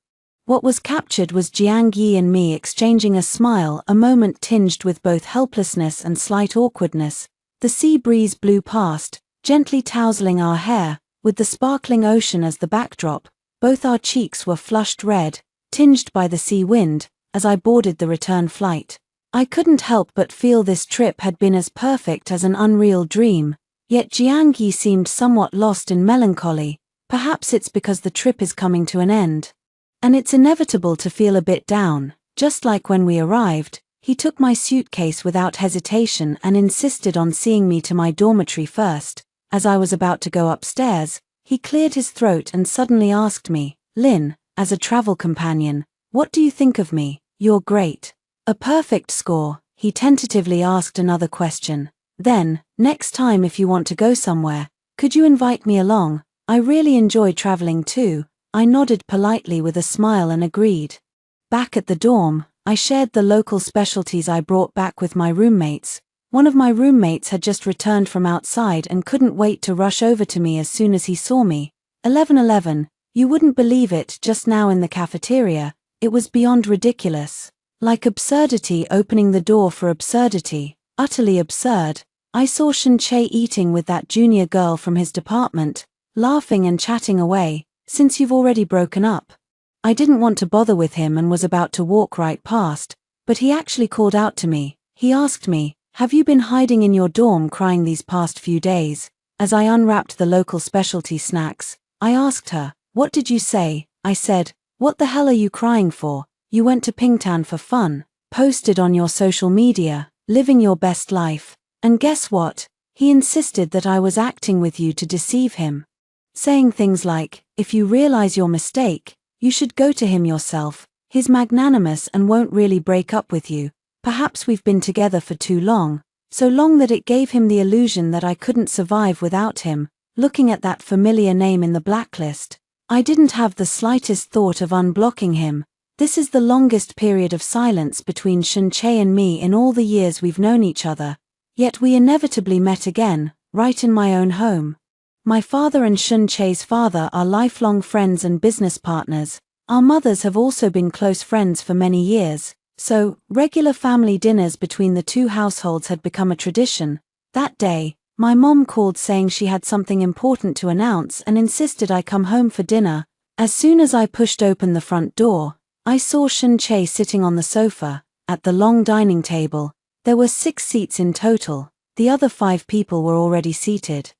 [SPEAKER 1] what was captured was Jiangyi and me exchanging a smile, a moment tinged with both helplessness and slight awkwardness. The sea breeze blew past, gently tousling our hair, with the sparkling ocean as the backdrop. Both our cheeks were flushed red, tinged by the sea wind. As I boarded the return flight, I couldn't help but feel this trip had been as perfect as an unreal dream. Yet Jiangyi seemed somewhat lost in melancholy. Perhaps it's because the trip is coming to an end. And it's inevitable to feel a bit down. Just like when we arrived, he took my suitcase without hesitation and insisted on seeing me to my dormitory first. As I was about to go upstairs, he cleared his throat and suddenly asked me, "Lin, as a travel companion, what do you think of me?" "You're great." "A perfect score." He tentatively asked another question. "Then, next time if you want to go somewhere, could you invite me along? I really enjoy traveling too." I nodded politely with a smile and agreed. Back at the dorm, I shared the local specialties I brought back with my roommates. One of my roommates had just returned from outside and couldn't wait to rush over to me as soon as he saw me. 11:11, you wouldn't believe it, just now in the cafeteria. It was beyond ridiculous. Like absurdity opening the door for absurdity. Utterly absurd. I saw Shinche eating with that junior girl from his department, laughing and chatting away. "Since you've already broken up." I didn't want to bother with him and was about to walk right past, but he actually called out to me. He asked me, "Have you been hiding in your dorm crying these past few days?" As I unwrapped the local specialty snacks, I asked her, "What did you say?" I said, "What the hell are you crying for? You went to Pingtan for fun, posted on your social media, living your best life. And guess what? He insisted that I was acting with you to deceive him. Saying things like, if you realize your mistake, you should go to him yourself. He's magnanimous and won't really break up with you. Perhaps we've been together for too long, so long that it gave him the illusion that I couldn't survive without him." Looking at that familiar name in the blacklist, I didn't have the slightest thought of unblocking him. This is the longest period of silence between Shinche and me in all the years we've known each other. Yet we inevitably met again, right in my own home. My father and Shinche's father are lifelong friends and business partners. Our mothers have also been close friends for many years, so regular family dinners between the two households had become a tradition. That day, My mom called saying she had something important to announce and insisted I come home for dinner. As soon as I pushed open the front door, I saw Shun-Che sitting on the sofa, at the long dining table. There were 6 seats in total, the other 5 people were already seated.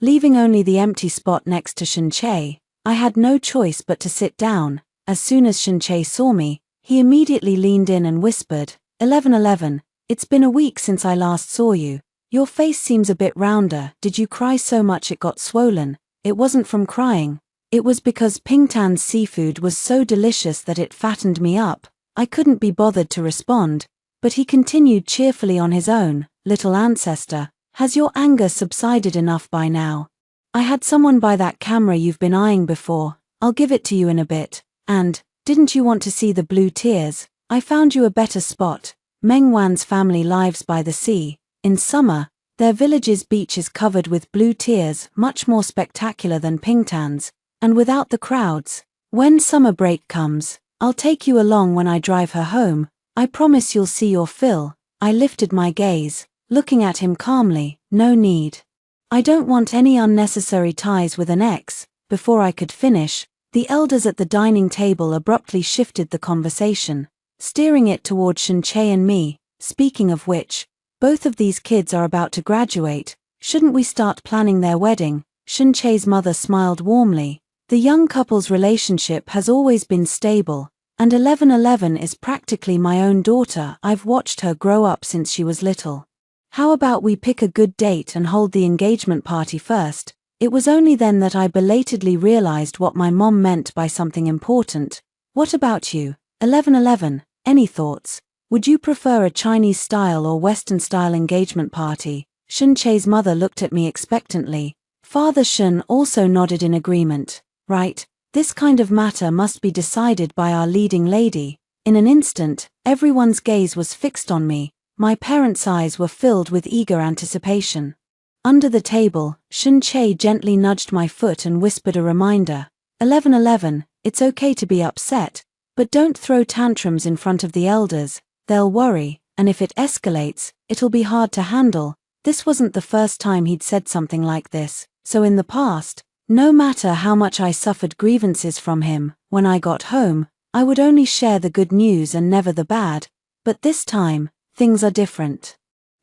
[SPEAKER 1] Leaving only the empty spot next to Shun-Che, I had no choice but to sit down. As soon as Shun-Che saw me, he immediately leaned in and whispered, 1111, it's been a week since I last saw you. Your face seems a bit rounder. Did you cry so much it got swollen? It wasn't from crying. It was because Pingtan's seafood was so delicious that it fattened me up. I couldn't be bothered to respond, but he continued cheerfully on his own, little ancestor, has your anger subsided enough by now? I had someone by that camera you've been eyeing before, I'll give it to you in a bit, and, didn't you want to see the blue tears? I found you a better spot. Mengwan's family lives by the sea. In summer, their village's beach is covered with blue tears, much more spectacular than Pingtan's, and without the crowds. When summer break comes, I'll take you along when I drive her home. I promise you'll see your fill. I lifted my gaze, looking at him calmly. No need. I don't want any unnecessary ties with an ex. Before I could finish, the elders at the dining table abruptly shifted the conversation, steering it toward Shun-Che and me. Speaking of which, both of these kids are about to graduate. Shouldn't we start planning their wedding? Shun-Che's mother smiled warmly. The young couple's relationship has always been stable, and 1111 is practically my own daughter. I've watched her grow up since she was little. How about we pick a good date and hold the engagement party first? It was only then that I belatedly realized what my mom meant by something important. What about you? 1111, any thoughts? Would you prefer a Chinese-style or Western-style engagement party? Shun-Che's mother looked at me expectantly. Father Shun also nodded in agreement. Right, this kind of matter must be decided by our leading lady. In an instant, everyone's gaze was fixed on me. My parents' eyes were filled with eager anticipation. Under the table, Shun-Che gently nudged my foot and whispered a reminder. 1111, it's okay to be upset, but don't throw tantrums in front of the elders. They'll worry, and if it escalates, it'll be hard to handle. This wasn't the first time he'd said something like this, so in the past, no matter how much I suffered grievances from him, when I got home, I would only share the good news and never the bad. But this time, things are different.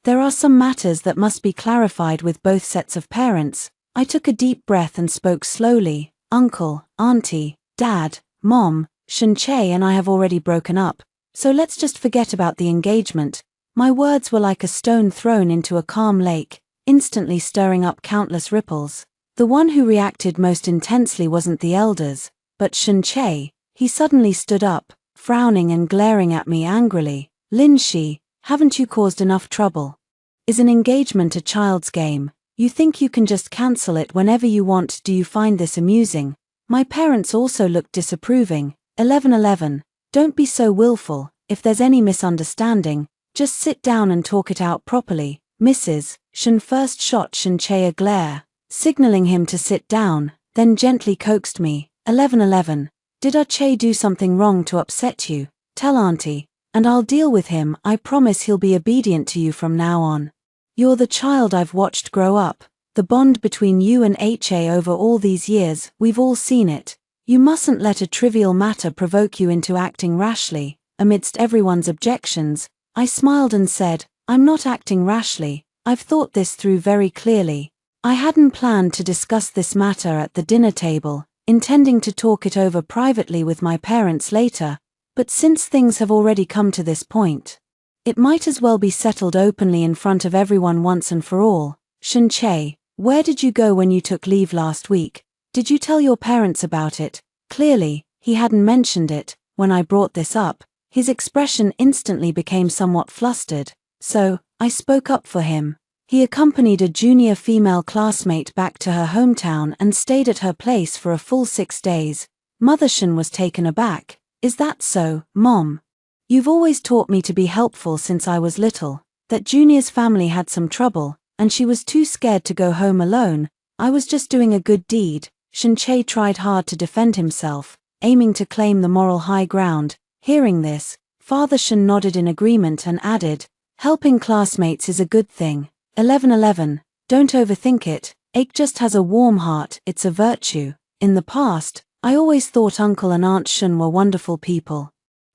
[SPEAKER 1] There are some matters that must be clarified with both sets of parents. I took a deep breath and spoke slowly. Uncle, Auntie, Dad, Mom, Shun-Che and I have already broken up, so let's just forget about the engagement. My words were like a stone thrown into a calm lake, instantly stirring up countless ripples. The one who reacted most intensely wasn't the elders, but Shun-Che. He suddenly stood up, frowning and glaring at me angrily. Lin-Shi, haven't you caused enough trouble? Is an engagement a child's game? You think you can just cancel it whenever you want? Do you find this amusing? My parents also looked disapproving. 1111, don't be so willful. If there's any misunderstanding, just sit down and talk it out properly. Mrs. Shun first shot Shun-Che a glare, signaling him to sit down, then gently coaxed me. 1111, did our Che do something wrong to upset you? Tell Auntie, and I'll deal with him. I promise he'll be obedient to you from now on. You're the child I've watched grow up. The bond between you and HA over all these years, we've all seen it. You mustn't let a trivial matter provoke you into acting rashly. Amidst everyone's objections, I smiled and said, I'm not acting rashly. I've thought this through very clearly. I hadn't planned to discuss this matter at the dinner table, intending to talk it over privately with my parents later, but since things have already come to this point, it might as well be settled openly in front of everyone once and for all. Shun-Che, where did you go when you took leave last week? Did you tell your parents about it? Clearly, he hadn't mentioned it. When I brought this up, his expression instantly became somewhat flustered, so I spoke up for him. He accompanied a junior female classmate back to her hometown and stayed at her place for a full 6 days. Mother Shun was taken aback. Is that so, Mom? You've always taught me to be helpful since I was little. That Junior's family had some trouble, and she was too scared to go home alone. I was just doing a good deed. Shun-Che tried hard to defend himself, aiming to claim the moral high ground. Hearing this, Father Shun nodded in agreement and added, helping classmates is a good thing. 1111, Don't overthink it, Ake just has a warm heart, it's a virtue. In the past, I always thought Uncle and Aunt Shun were wonderful people.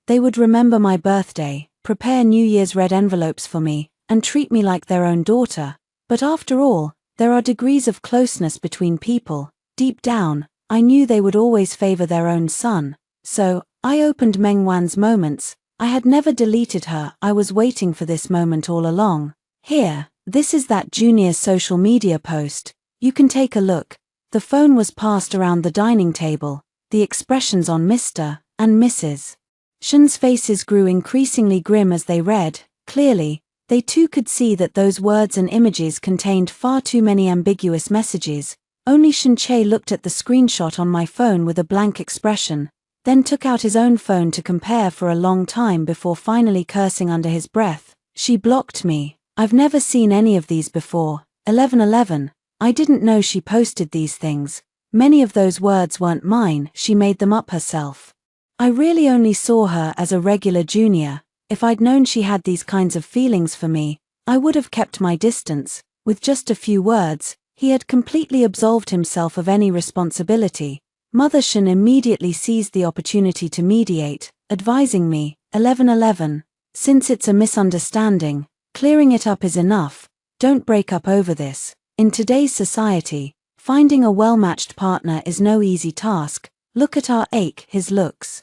[SPEAKER 1] They would remember my birthday, prepare New Year's red envelopes for me, and treat me like their own daughter. But after all, there are degrees of closeness between people. Deep down, I knew they would always favor their own son. So, I opened Meng Wan's moments. I had never deleted her, I was waiting for this moment all along. Here, this is that Junior's social media post. You can take a look. The phone was passed around the dining table, the expressions on Mr. and Mrs. Shun's faces grew increasingly grim as they read. Clearly, they too could see that those words and images contained far too many ambiguous messages. Only Shun-chae looked at the screenshot on my phone with a blank expression, then took out his own phone to compare for a long time before finally cursing under his breath. She blocked me. I've never seen any of these before. 1111. I didn't know she posted these things. Many of those words weren't mine, she made them up herself. I really only saw her as a regular junior. If I'd known she had these kinds of feelings for me, I would have kept my distance. With just a few words, he had completely absolved himself of any responsibility. Mother Shun immediately seized the opportunity to mediate, advising me, 1111. Since it's a misunderstanding, clearing it up is enough. Don't break up over this. In today's society, finding a well-matched partner is no easy task. Look at our Ake, his looks,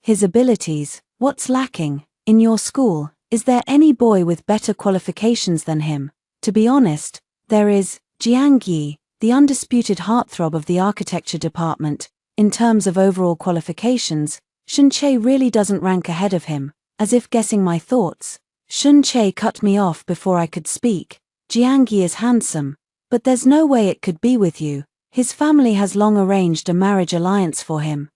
[SPEAKER 1] his abilities. What's lacking? In your school, is there any boy with better qualifications than him? To be honest, there is. Jiang Yi, the undisputed heartthrob of the architecture department. In terms of overall qualifications, Shun-chae really doesn't rank ahead of him. As if guessing my thoughts, Shun-chae cut me off before I could speak. Jiang Yi is handsome, but there's no way it could be with you. His family has long arranged a marriage alliance for him.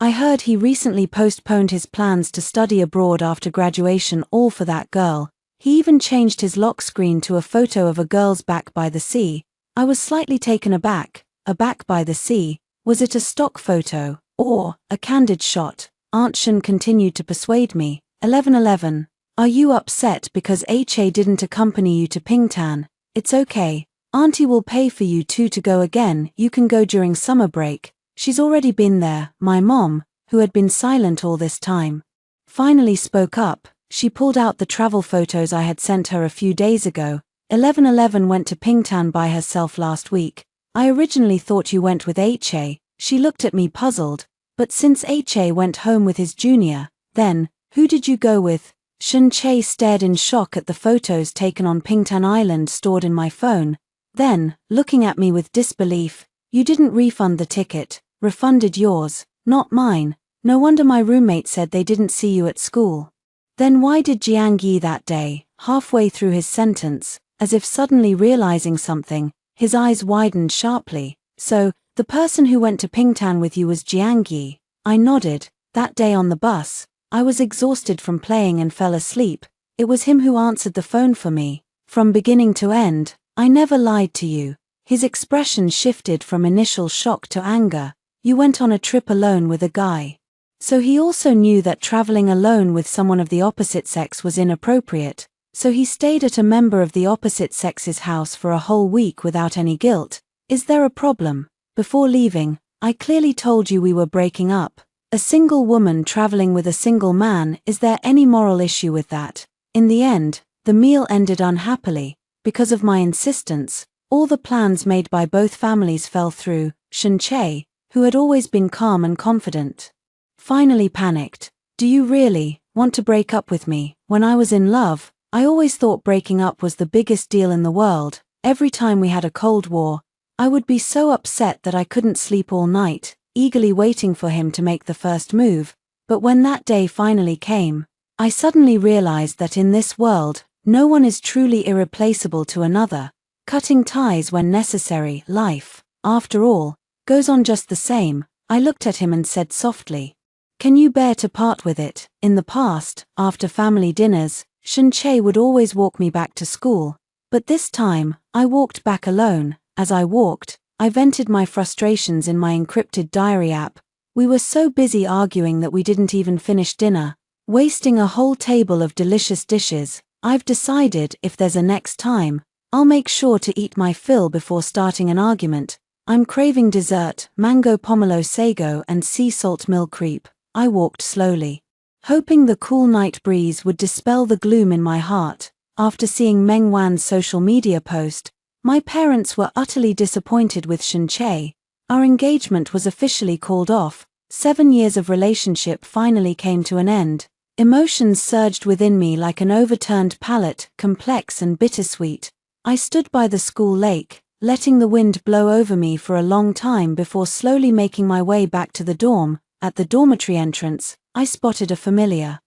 [SPEAKER 1] I heard he recently postponed his plans to study abroad after graduation, all for that girl. He even changed his lock screen to a photo of a girl's back by the sea. I was slightly taken aback. A back by the sea? Was it a stock photo, or a candid shot? Aunt Shun continued to persuade me. 1111. Are you upset because HA didn't accompany you to Pingtan? It's okay. Auntie will pay for you two to go again. You can go during summer break. She's already been there. My mom, who had been silent all this time, finally spoke up. She pulled out the travel photos I had sent her a few days ago. 1111 went to Pingtan by herself last week. I originally thought you went with HA. She looked at me puzzled. But since HA went home with his junior, then, who did you go with? Shun-chae stared in shock at the photos taken on Pingtan Island stored in my phone. Then, looking at me with disbelief, you didn't refund the ticket, refunded yours, not mine. No wonder my roommate said they didn't see you at school. Then why did Jiang Yi that day? Halfway through his sentence, as if suddenly realizing something, his eyes widened sharply. So, the person who went to Pingtan with you was Jiang Yi. I nodded. That day on the bus, I was exhausted from playing and fell asleep. It was him who answered the phone for me. From beginning to end, I never lied to you. His expression shifted from initial shock to anger. You went on a trip alone with a guy. So he also knew that traveling alone with someone of the opposite sex was inappropriate. So he stayed at a member of the opposite sex's house for a whole week without any guilt. Is there a problem? Before leaving, I clearly told you we were breaking up. A single woman traveling with a single man, is there any moral issue with that? In the end, the meal ended unhappily. Because of my insistence, all the plans made by both families fell through. Shun-chae, who had always been calm and confident, finally panicked. Do you really want to break up with me? When I was in love, I always thought breaking up was the biggest deal in the world. Every time we had a Cold War, I would be so upset that I couldn't sleep all night, eagerly waiting for him to make the first move. But when that day finally came, I suddenly realized that in this world, no one is truly irreplaceable to another. Cutting ties when necessary. Life, after all, goes on just the same. I looked at him and said softly, can you bear to part with it? In the past, after family dinners, Shun-chae would always walk me back to school. But this time, I walked back alone. As I walked, I vented my frustrations in my encrypted diary app. We were so busy arguing that we didn't even finish dinner, wasting a whole table of delicious dishes. I've decided if there's a next time, I'll make sure to eat my fill before starting an argument. I'm craving dessert, mango pomelo sago and sea salt mill crepe. I walked slowly, hoping the cool night breeze would dispel the gloom in my heart. After seeing Meng Wan's social media post, my parents were utterly disappointed with Shen-Che. Our engagement was officially called off. 7 years of relationship finally came to an end. Emotions surged within me like an overturned pallet, complex and bittersweet. I stood by the school lake, letting the wind blow over me for a long time before slowly making my way back to the dorm. At the dormitory entrance, I spotted a familiar,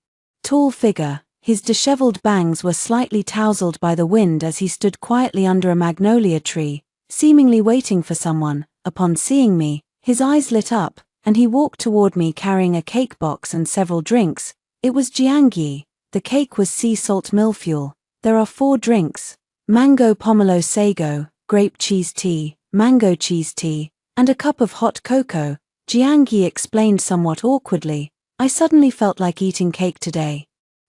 [SPEAKER 1] tall figure. His disheveled bangs were slightly tousled by the wind as he stood quietly under a magnolia tree, seemingly waiting for someone. Upon seeing me, his eyes lit up, and he walked toward me carrying a cake box and several drinks. It was Jiangyi. The cake was sea salt mill fuel. There are 4 drinks: mango pomelo sago, grape cheese tea, mango cheese tea, and a cup of hot cocoa. Jiangyi explained somewhat awkwardly. I suddenly felt like eating cake today.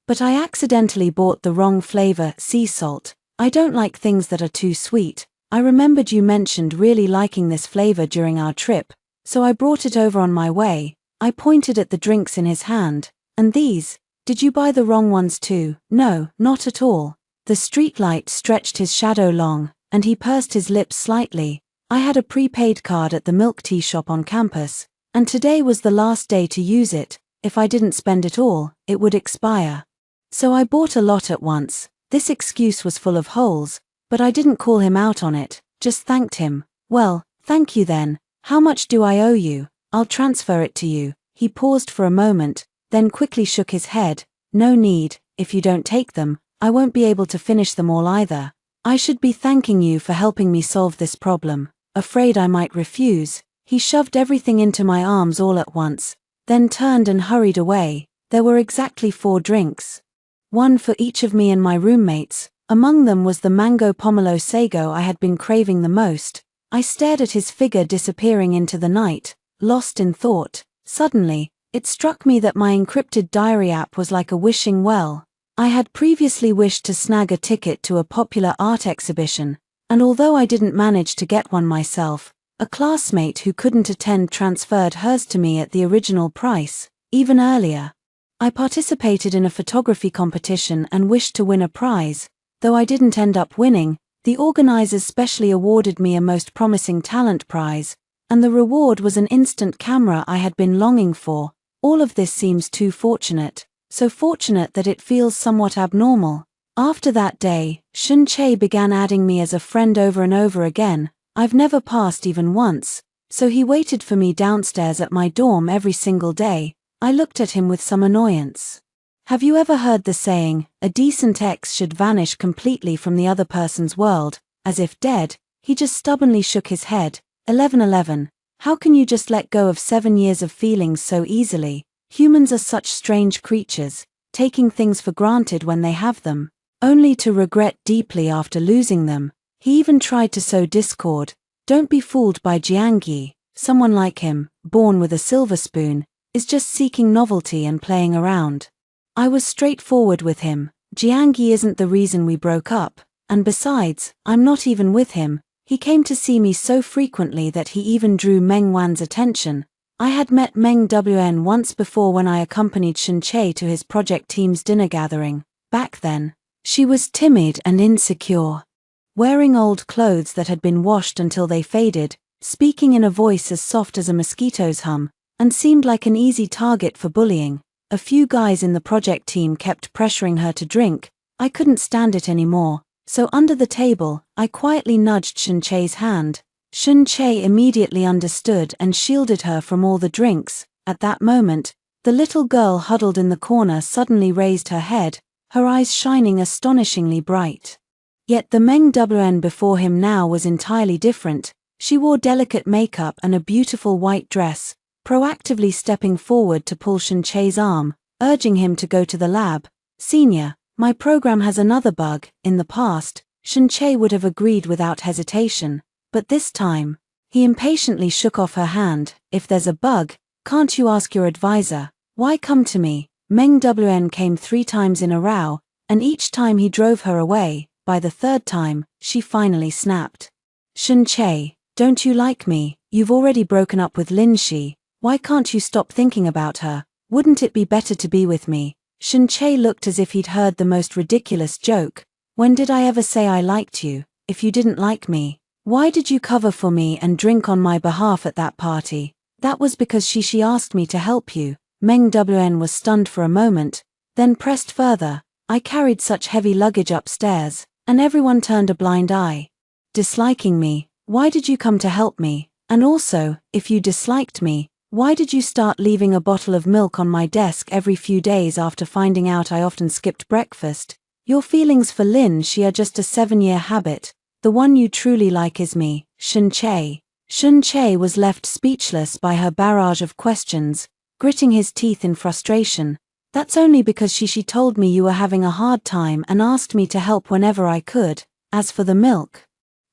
[SPEAKER 1] But I accidentally bought the wrong flavor, sea salt. I don't like things that are too sweet. I remembered you mentioned really liking this flavor during our trip, so I brought it over on my way. I pointed at the drinks in his hand. And these? Did you buy the wrong ones too? No, not at all. The streetlight stretched his shadow long, and he pursed his lips slightly. I had a prepaid card at the milk tea shop on campus, and today was the last day to use it. If I didn't spend it all, it would expire. So I bought a lot at once. This excuse was full of holes, but I didn't call him out on it, just thanked him. Well, thank you then. How much do I owe you? I'll transfer it to you. He paused for a moment, then quickly shook his head. No need. If you don't take them, I won't be able to finish them all either. I should be thanking you for helping me solve this problem. Afraid I might refuse, he shoved everything into my arms all at once, then turned and hurried away. There were exactly 4 drinks. 1 for each of me and my roommates. Among them was the mango pomelo sago I had been craving the most. I stared at his figure disappearing into the night, lost in thought. Suddenly, it struck me that my encrypted diary app was like a wishing well. I had previously wished to snag a ticket to a popular art exhibition, and although I didn't manage to get one myself, a classmate who couldn't attend transferred hers to me at the original price, even earlier. I participated in a photography competition and wished to win a prize. Though I didn't end up winning, the organizers specially awarded me a most promising talent prize, and the reward was an instant camera I had been longing for. All of this seems too fortunate, so fortunate that it feels somewhat abnormal. After that day, Shen-Che began adding me as a friend over and over again. I've never passed even once, so he waited for me downstairs at my dorm every single day. I looked at him with some annoyance. Have you ever heard the saying, a decent ex should vanish completely from the other person's world, as if dead? He just stubbornly shook his head. 11. How can you just let go of 7 years of feelings so easily? Humans are such strange creatures, taking things for granted when they have them, only to regret deeply after losing them. He even tried to sow discord. Don't be fooled by Jiangyi. Someone like him, born with a silver spoon, is just seeking novelty and playing around. I was straightforward with him. Jiangyi isn't the reason we broke up, and besides, I'm not even with him. He came to see me so frequently that he even drew Meng Wan's attention. I had met Meng Wn once before when I accompanied Shen-Che to his project team's dinner gathering. Back then, she was timid and insecure, wearing old clothes that had been washed until they faded, speaking in a voice as soft as a mosquito's hum, and seemed like an easy target for bullying. A few guys in the project team kept pressuring her to drink. I couldn't stand it anymore, so under the table, I quietly nudged Shen-Che's hand. Shen-Che immediately understood and shielded her from all the drinks. At that moment, the little girl huddled in the corner suddenly raised her head, her eyes shining astonishingly bright. Yet the Meng Wn before him now was entirely different. She wore delicate makeup and a beautiful white dress, proactively stepping forward to pull Shen-Che's arm, urging him to go to the lab. Senior, my program has another bug. In the past, Shen-Che would have agreed without hesitation, but this time, he impatiently shook off her hand. If there's a bug, can't you ask your advisor? Why come to me? Meng Wn came 3 times in a row, and each time he drove her away. by the third time, she finally snapped. Shin-chae, don't you like me? You've already broken up with Lin-shi. Why can't you stop thinking about her? Wouldn't it be better to be with me? Shin-chae looked as if he'd heard the most ridiculous joke. When did I ever say I liked you, if you didn't like me? Why did you cover for me and drink on my behalf at that party? That was because she asked me to help you. Meng Wn was stunned for a moment, then pressed further. I carried such heavy luggage upstairs, and everyone turned a blind eye. Disliking me, why did you come to help me? And also, if you disliked me, why did you start leaving a bottle of milk on my desk every few days after finding out I often skipped breakfast? Your feelings for Lin-shi are just a 7-year habit. The one you truly like is me, Shin-chae. Shin-chae was left speechless by her barrage of questions, gritting his teeth in frustration. That's only because she told me you were having a hard time and asked me to help whenever I could. As for the milk,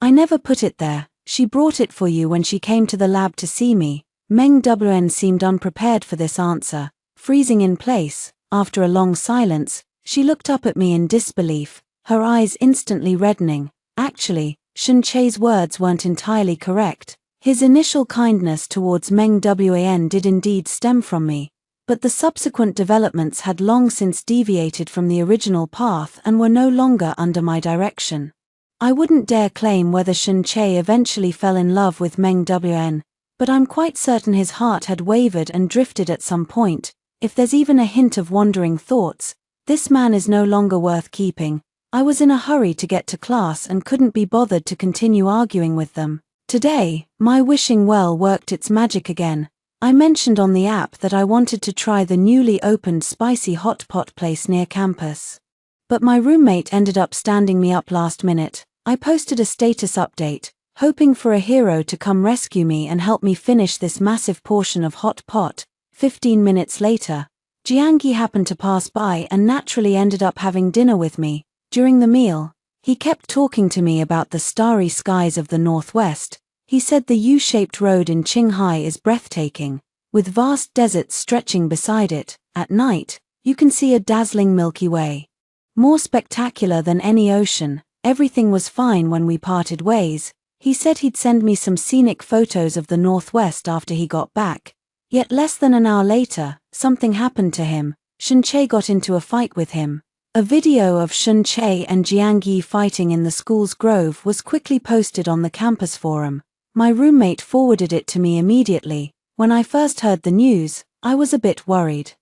[SPEAKER 1] I never put it there. She brought it for you when she came to the lab to see me. Meng Wn seemed unprepared for this answer, freezing in place. After a long silence, she looked up at me in disbelief, her eyes instantly reddening. Actually, Shin-chae's words weren't entirely correct. His initial kindness towards Meng Wan did indeed stem from me, but the subsequent developments had long since deviated from the original path and were no longer under my direction. I wouldn't dare claim whether Shin-chae eventually fell in love with Meng Wan, but I'm quite certain his heart had wavered and drifted at some point. If there's even a hint of wandering thoughts, this man is no longer worth keeping. I was in a hurry to get to class and couldn't be bothered to continue arguing with them. Today, my wishing well worked its magic again. I mentioned on the app that I wanted to try the newly opened spicy hot pot place near campus. But my roommate ended up standing me up last minute. I posted a status update, hoping for a hero to come rescue me and help me finish this massive portion of hot pot. 15 minutes later, Jiangyi happened to pass by and naturally ended up having dinner with me. During the meal, he kept talking to me about the starry skies of the northwest. He said the U-shaped road in Qinghai is breathtaking, with vast deserts stretching beside it. At night, you can see a dazzling Milky Way. More spectacular than any ocean. Everything was fine when we parted ways. He said he'd send me some scenic photos of the northwest after he got back. Yet less than an hour later, something happened to him. Shin-chae got into a fight with him. A video of Shin-chae and Jiangyi fighting in the school's grove was quickly posted on the campus forum. My roommate forwarded it to me immediately. When I first heard the news, I was a bit worried.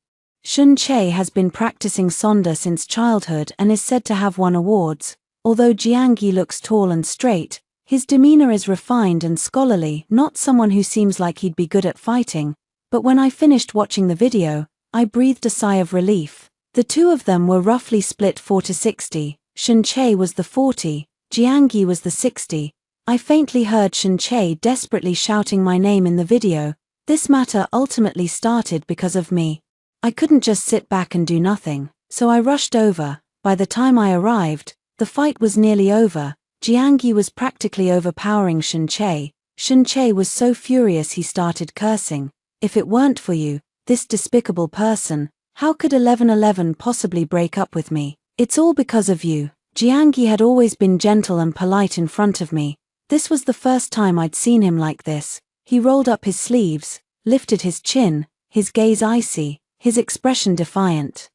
[SPEAKER 1] Shin-chae has been practicing sonda since childhood and is said to have won awards. Although Jiangyi looks tall and straight, his demeanor is refined and scholarly, not someone who seems like he'd be good at fighting. But when I finished watching the video, I breathed a sigh of relief. The two of them were roughly split 40-60. Shin-chae was the 40, Jiangyi was the 60. I faintly heard Shin-chae desperately shouting my name in the video. This matter ultimately started because of me. I couldn't just sit back and do nothing, so I rushed over. By the time I arrived, the fight was nearly over. Jiangyi was practically overpowering Shin-chae. Shin-chae was so furious he started cursing. If it weren't for you, this despicable person, how could 1111 possibly break up with me? It's all because of you. Jiangyi had always been gentle and polite in front of me. This was the first time I'd seen him like this. He rolled up his sleeves, lifted his chin, his gaze icy, his expression defiant.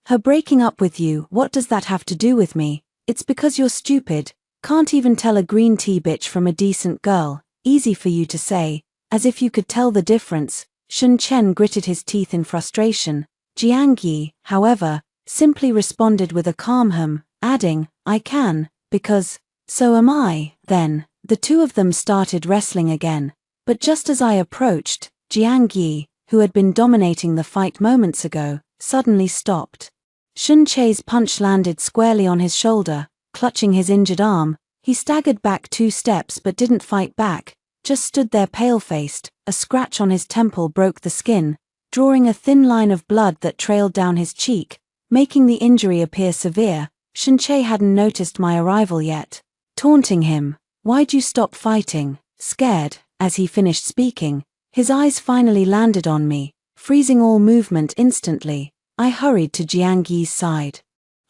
[SPEAKER 1] Her breaking up with you, what does that have to do with me? It's because you're stupid. Can't even tell a green tea bitch from a decent girl. Easy for you to say, as if you could tell the difference. Shin-chae gritted his teeth in frustration. Jiangyi, however, simply responded with a calm hum, adding, I can, because, so am I. Then, the two of them started wrestling again. But just as I approached, Jiangyi, who had been dominating the fight moments ago, suddenly stopped. Shin-chae's punch landed squarely on his shoulder. Clutching his injured arm, he staggered back 2 steps but didn't fight back, just stood there pale-faced. A scratch on his temple broke the skin, drawing a thin line of blood that trailed down his cheek, making the injury appear severe. Shin-chae hadn't noticed my arrival yet. Taunting him, "Why'd you stop fighting?" Scared, as he finished speaking, his eyes finally landed on me, freezing all movement instantly. I hurried to Jiangyi's side.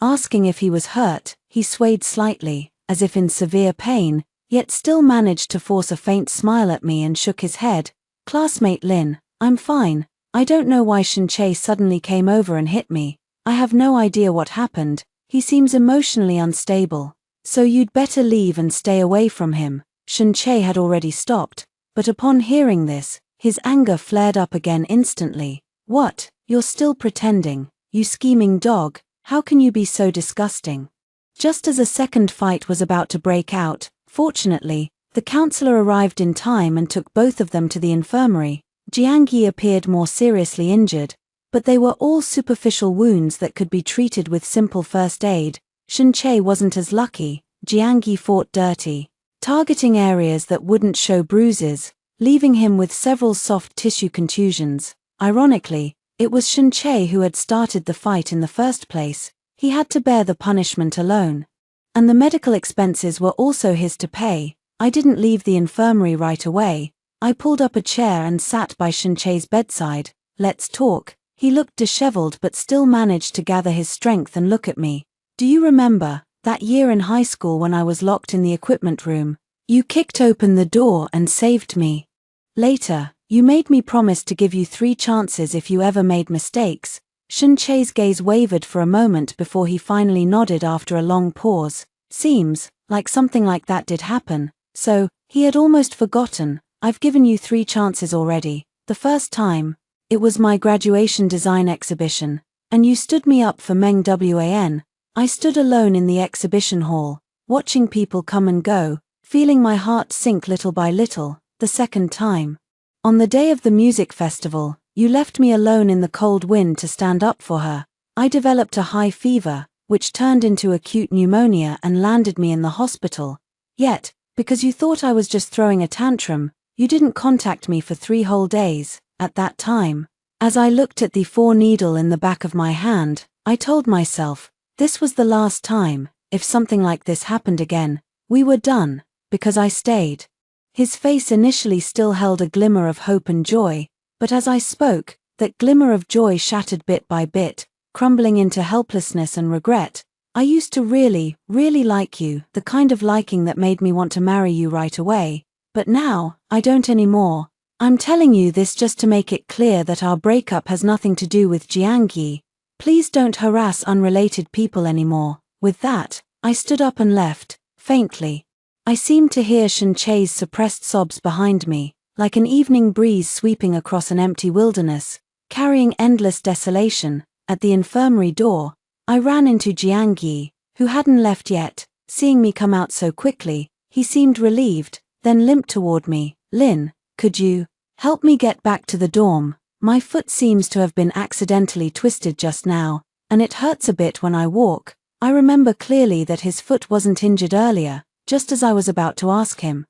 [SPEAKER 1] Asking if he was hurt, he swayed slightly, as if in severe pain, yet still managed to force a faint smile at me and shook his head. Classmate Lin, I'm fine. I don't know why Shinche suddenly came over and hit me. I have no idea what happened. He seems emotionally unstable. So you'd better leave and stay away from him. Shinche had already stopped, but upon hearing this, his anger flared up again instantly. What? You're still pretending? You scheming dog, how can you be so disgusting? Just as a second fight was about to break out, fortunately, the counselor arrived in time and took both of them to the infirmary. Jiangyi appeared more seriously injured, but they were all superficial wounds that could be treated with simple first aid. Shinche wasn't as lucky. Jiangyi fought dirty, targeting areas that wouldn't show bruises, leaving him with several soft tissue contusions. Ironically, it was Shinche who had started the fight in the first place. He had to bear the punishment alone. And the medical expenses were also his to pay. I didn't leave the infirmary right away. I pulled up a chair and sat by Shinche's bedside. Let's talk. He looked disheveled but still managed to gather his strength and look at me. Do you remember that year in high school when I was locked in the equipment room? You kicked open the door and saved me. Later, you made me promise to give you 3 chances if you ever made mistakes. Shinche's gaze wavered for a moment before he finally nodded after a long pause. Seems like something like that did happen. So, he had almost forgotten. I've given you 3 chances already. The first time, it was my graduation design exhibition, and you stood me up for Meng Wan. I stood alone in the exhibition hall, watching people come and go, feeling my heart sink little by little. The second time, on the day of the music festival, you left me alone in the cold wind to stand up for her. I developed a high fever, which turned into acute pneumonia and landed me in the hospital. Yet, because you thought I was just throwing a tantrum, you didn't contact me for 3 whole days. At that time, as I looked at the 4 needle in the back of my hand, I told myself, this was the last time. If something like this happened again, we were done, because I stayed. His face initially still held a glimmer of hope and joy, but as I spoke, that glimmer of joy shattered bit by bit, crumbling into helplessness and regret. I used to really, really like you, the kind of liking that made me want to marry you right away. But now, I don't anymore. I'm telling you this just to make it clear that our breakup has nothing to do with Jiangyi. Please don't harass unrelated people anymore. With that, I stood up and left, faintly. I seemed to hear Shinche's suppressed sobs behind me, like an evening breeze sweeping across an empty wilderness, carrying endless desolation. At the infirmary door, I ran into Jiangyi, who hadn't left yet. Seeing me come out so quickly, he seemed relieved, then limped toward me. Lin, could you help me get back to the dorm? My foot seems to have been accidentally twisted just now, and it hurts a bit when I walk. I remember clearly that his foot wasn't injured earlier, just as I was about to ask him.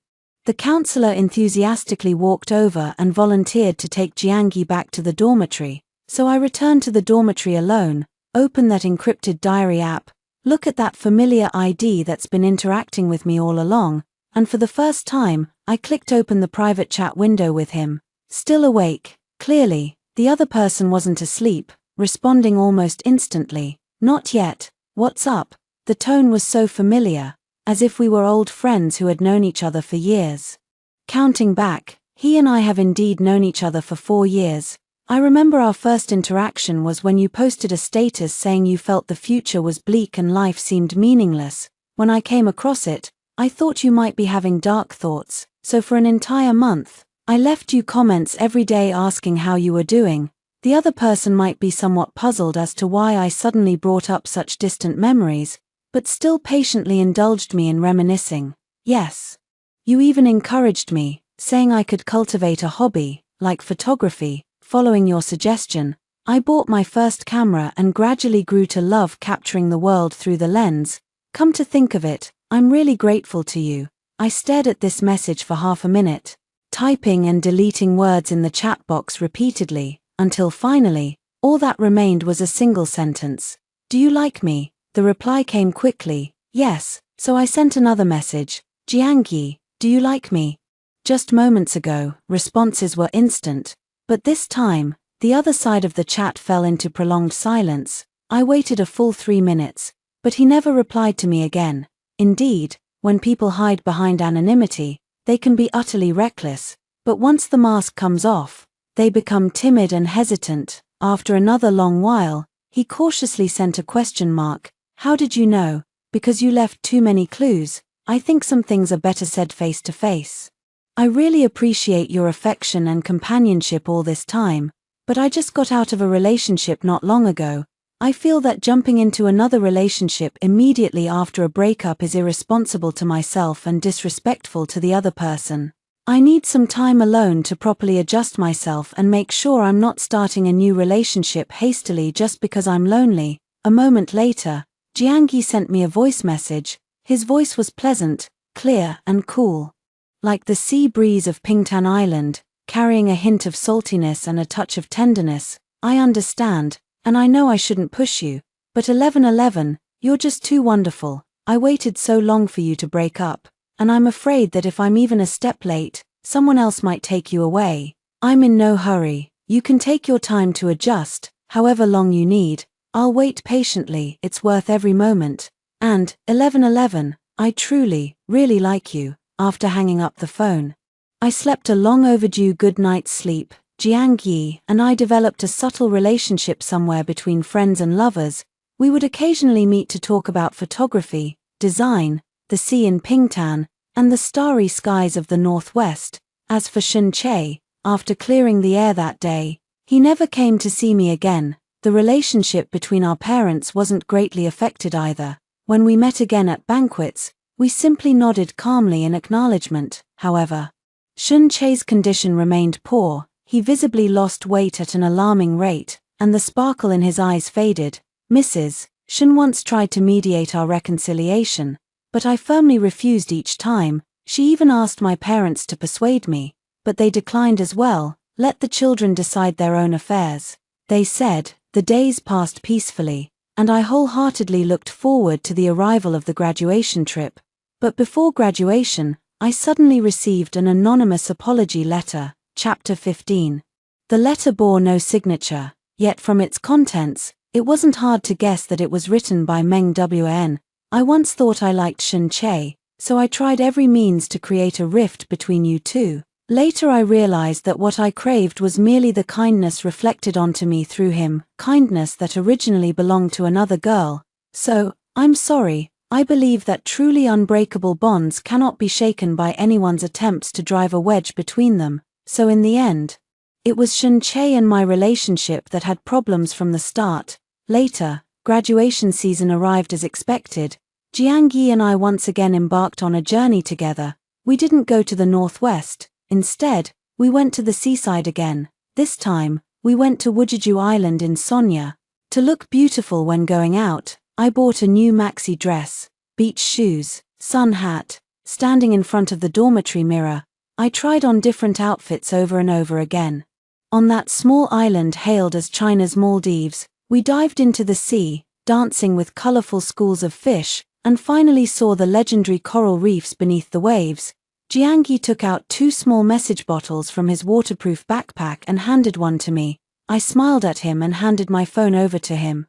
[SPEAKER 1] The counselor enthusiastically walked over and volunteered to take Jiangyi back to the dormitory, so I returned to the dormitory alone, open that encrypted diary app, look at that familiar ID that's been interacting with me all along, and for the first time, I clicked open the private chat window with him. Still awake. Clearly, the other person wasn't asleep, responding almost instantly. Not yet. What's up? The tone was so familiar, as if we were old friends who had known each other for years. Counting back, he and I have indeed known each other for 4 years. I remember our first interaction was when you posted a status saying you felt the future was bleak and life seemed meaningless. When I came across it, I thought you might be having dark thoughts, so for an entire month, I left you comments every day asking how you were doing. The other person might be somewhat puzzled as to why I suddenly brought up such distant memories, but still patiently indulged me in reminiscing. Yes. You even encouraged me, saying I could cultivate a hobby, like photography. Following your suggestion, I bought my first camera and gradually grew to love capturing the world through the lens. Come to think of it, I'm really grateful to you. I stared at this message for half a minute, typing and deleting words in the chat box repeatedly, until finally, all that remained was a single sentence. Do you like me? The reply came quickly, yes, so I sent another message. Jiangyi, do you like me? Just moments ago, responses were instant, but this time, the other side of the chat fell into prolonged silence. I waited a full 3 minutes, But he never replied to me again. Indeed, when people hide behind anonymity, they can be utterly reckless, but once the mask comes off, they become timid and hesitant. After another long while, he cautiously sent a question mark. How did you know? Because you left too many clues. I think some things are better said face to face. I really appreciate your affection and companionship all this time, but I just got out of a relationship not long ago. I feel that jumping into another relationship immediately after a breakup is irresponsible to myself and disrespectful to the other person. I need some time alone to properly adjust myself and make sure I'm not starting a new relationship hastily just because I'm lonely. A moment later, Jiangyi sent me a voice message. His voice was pleasant, clear, and cool. Like the sea breeze of Pingtan Island, carrying a hint of saltiness and a touch of tenderness. I understand, and I know I shouldn't push you, but 1111, you're just too wonderful. I waited so long for you to break up, and I'm afraid that if I'm even a step late, someone else might take you away. I'm in no hurry. You can take your time to adjust, however long you need. I'll wait patiently, it's worth every moment. And, 1111, I truly, really like you. After hanging up the phone, I slept a long overdue good night's sleep. Jiangyi and I developed a subtle relationship somewhere between friends and lovers. We would occasionally meet to talk about photography, design, the sea in Pingtan, and the starry skies of the northwest. As for Shun-Che, after clearing the air that day, he never came to see me again. The relationship between our parents wasn't greatly affected either. When we met again at banquets, we simply nodded calmly in acknowledgement. However, Shun-Che's condition remained poor. He visibly lost weight at an alarming rate, and the sparkle in his eyes faded. Mrs. Shun once tried to mediate our reconciliation, but I firmly refused each time. She even asked my parents to persuade me, but they declined as well. Let the children decide their own affairs, they said. The days passed peacefully, and I wholeheartedly looked forward to the arrival of the graduation trip. But before graduation, I suddenly received an anonymous apology letter. Chapter 15. The letter bore no signature, yet from its contents, it wasn't hard to guess that it was written by Meng Wn. I once thought I liked Shun-Che, so I tried every means to create a rift between you two. Later I realized that what I craved was merely the kindness reflected onto me through him, kindness that originally belonged to another girl. So, I'm sorry, I believe that truly unbreakable bonds cannot be shaken by anyone's attempts to drive a wedge between them. So in the end, it was Shun-Che and my relationship that had problems from the start. Later, graduation season arrived as expected. Jiangyi and I once again embarked on a journey together. We didn't go to the northwest. Instead, we went to the seaside again. This time, we went to Wujiju Island in Sonya. To look beautiful when going out, I bought a new maxi dress, beach shoes, sun hat. Standing in front of the dormitory mirror, I tried on different outfits over and over again. On that small island hailed as China's Maldives, we dived into the sea, dancing with colorful schools of fish, and finally saw the legendary coral reefs beneath the waves. Jiangyi took out 2 small message bottles from his waterproof backpack and handed one to me. I smiled at him and handed my phone over to him.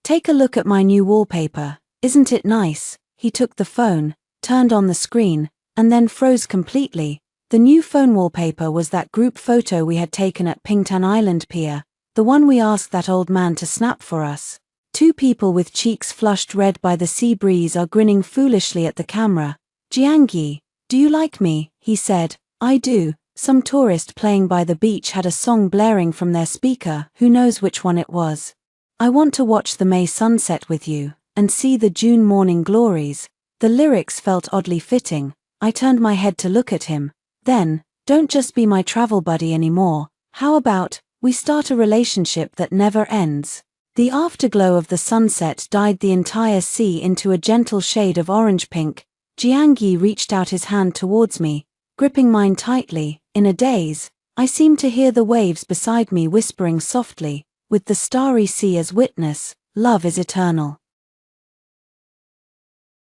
[SPEAKER 1] Take a look at my new wallpaper, isn't it nice? He took the phone, turned on the screen, and then froze completely. The new phone wallpaper was that group photo we had taken at Pingtan Island Pier, the one we asked that old man to snap for us. 2 people with cheeks flushed red by the sea breeze are grinning foolishly at the camera. Jiangyi, do you like me? He said. I do. Some tourist playing by the beach had a song blaring from their speaker, who knows which one it was. I want to watch the May sunset with you, and see the June morning glories. The lyrics felt oddly fitting. I turned my head to look at him. Then, don't just be my travel buddy anymore. How about, we start a relationship that never ends? The afterglow of the sunset dyed the entire sea into a gentle shade of orange-pink. Jiangyi reached out his hand towards me, gripping mine tightly. In a daze, I seemed to hear the waves beside me whispering softly, with the starry sea as witness, love is eternal.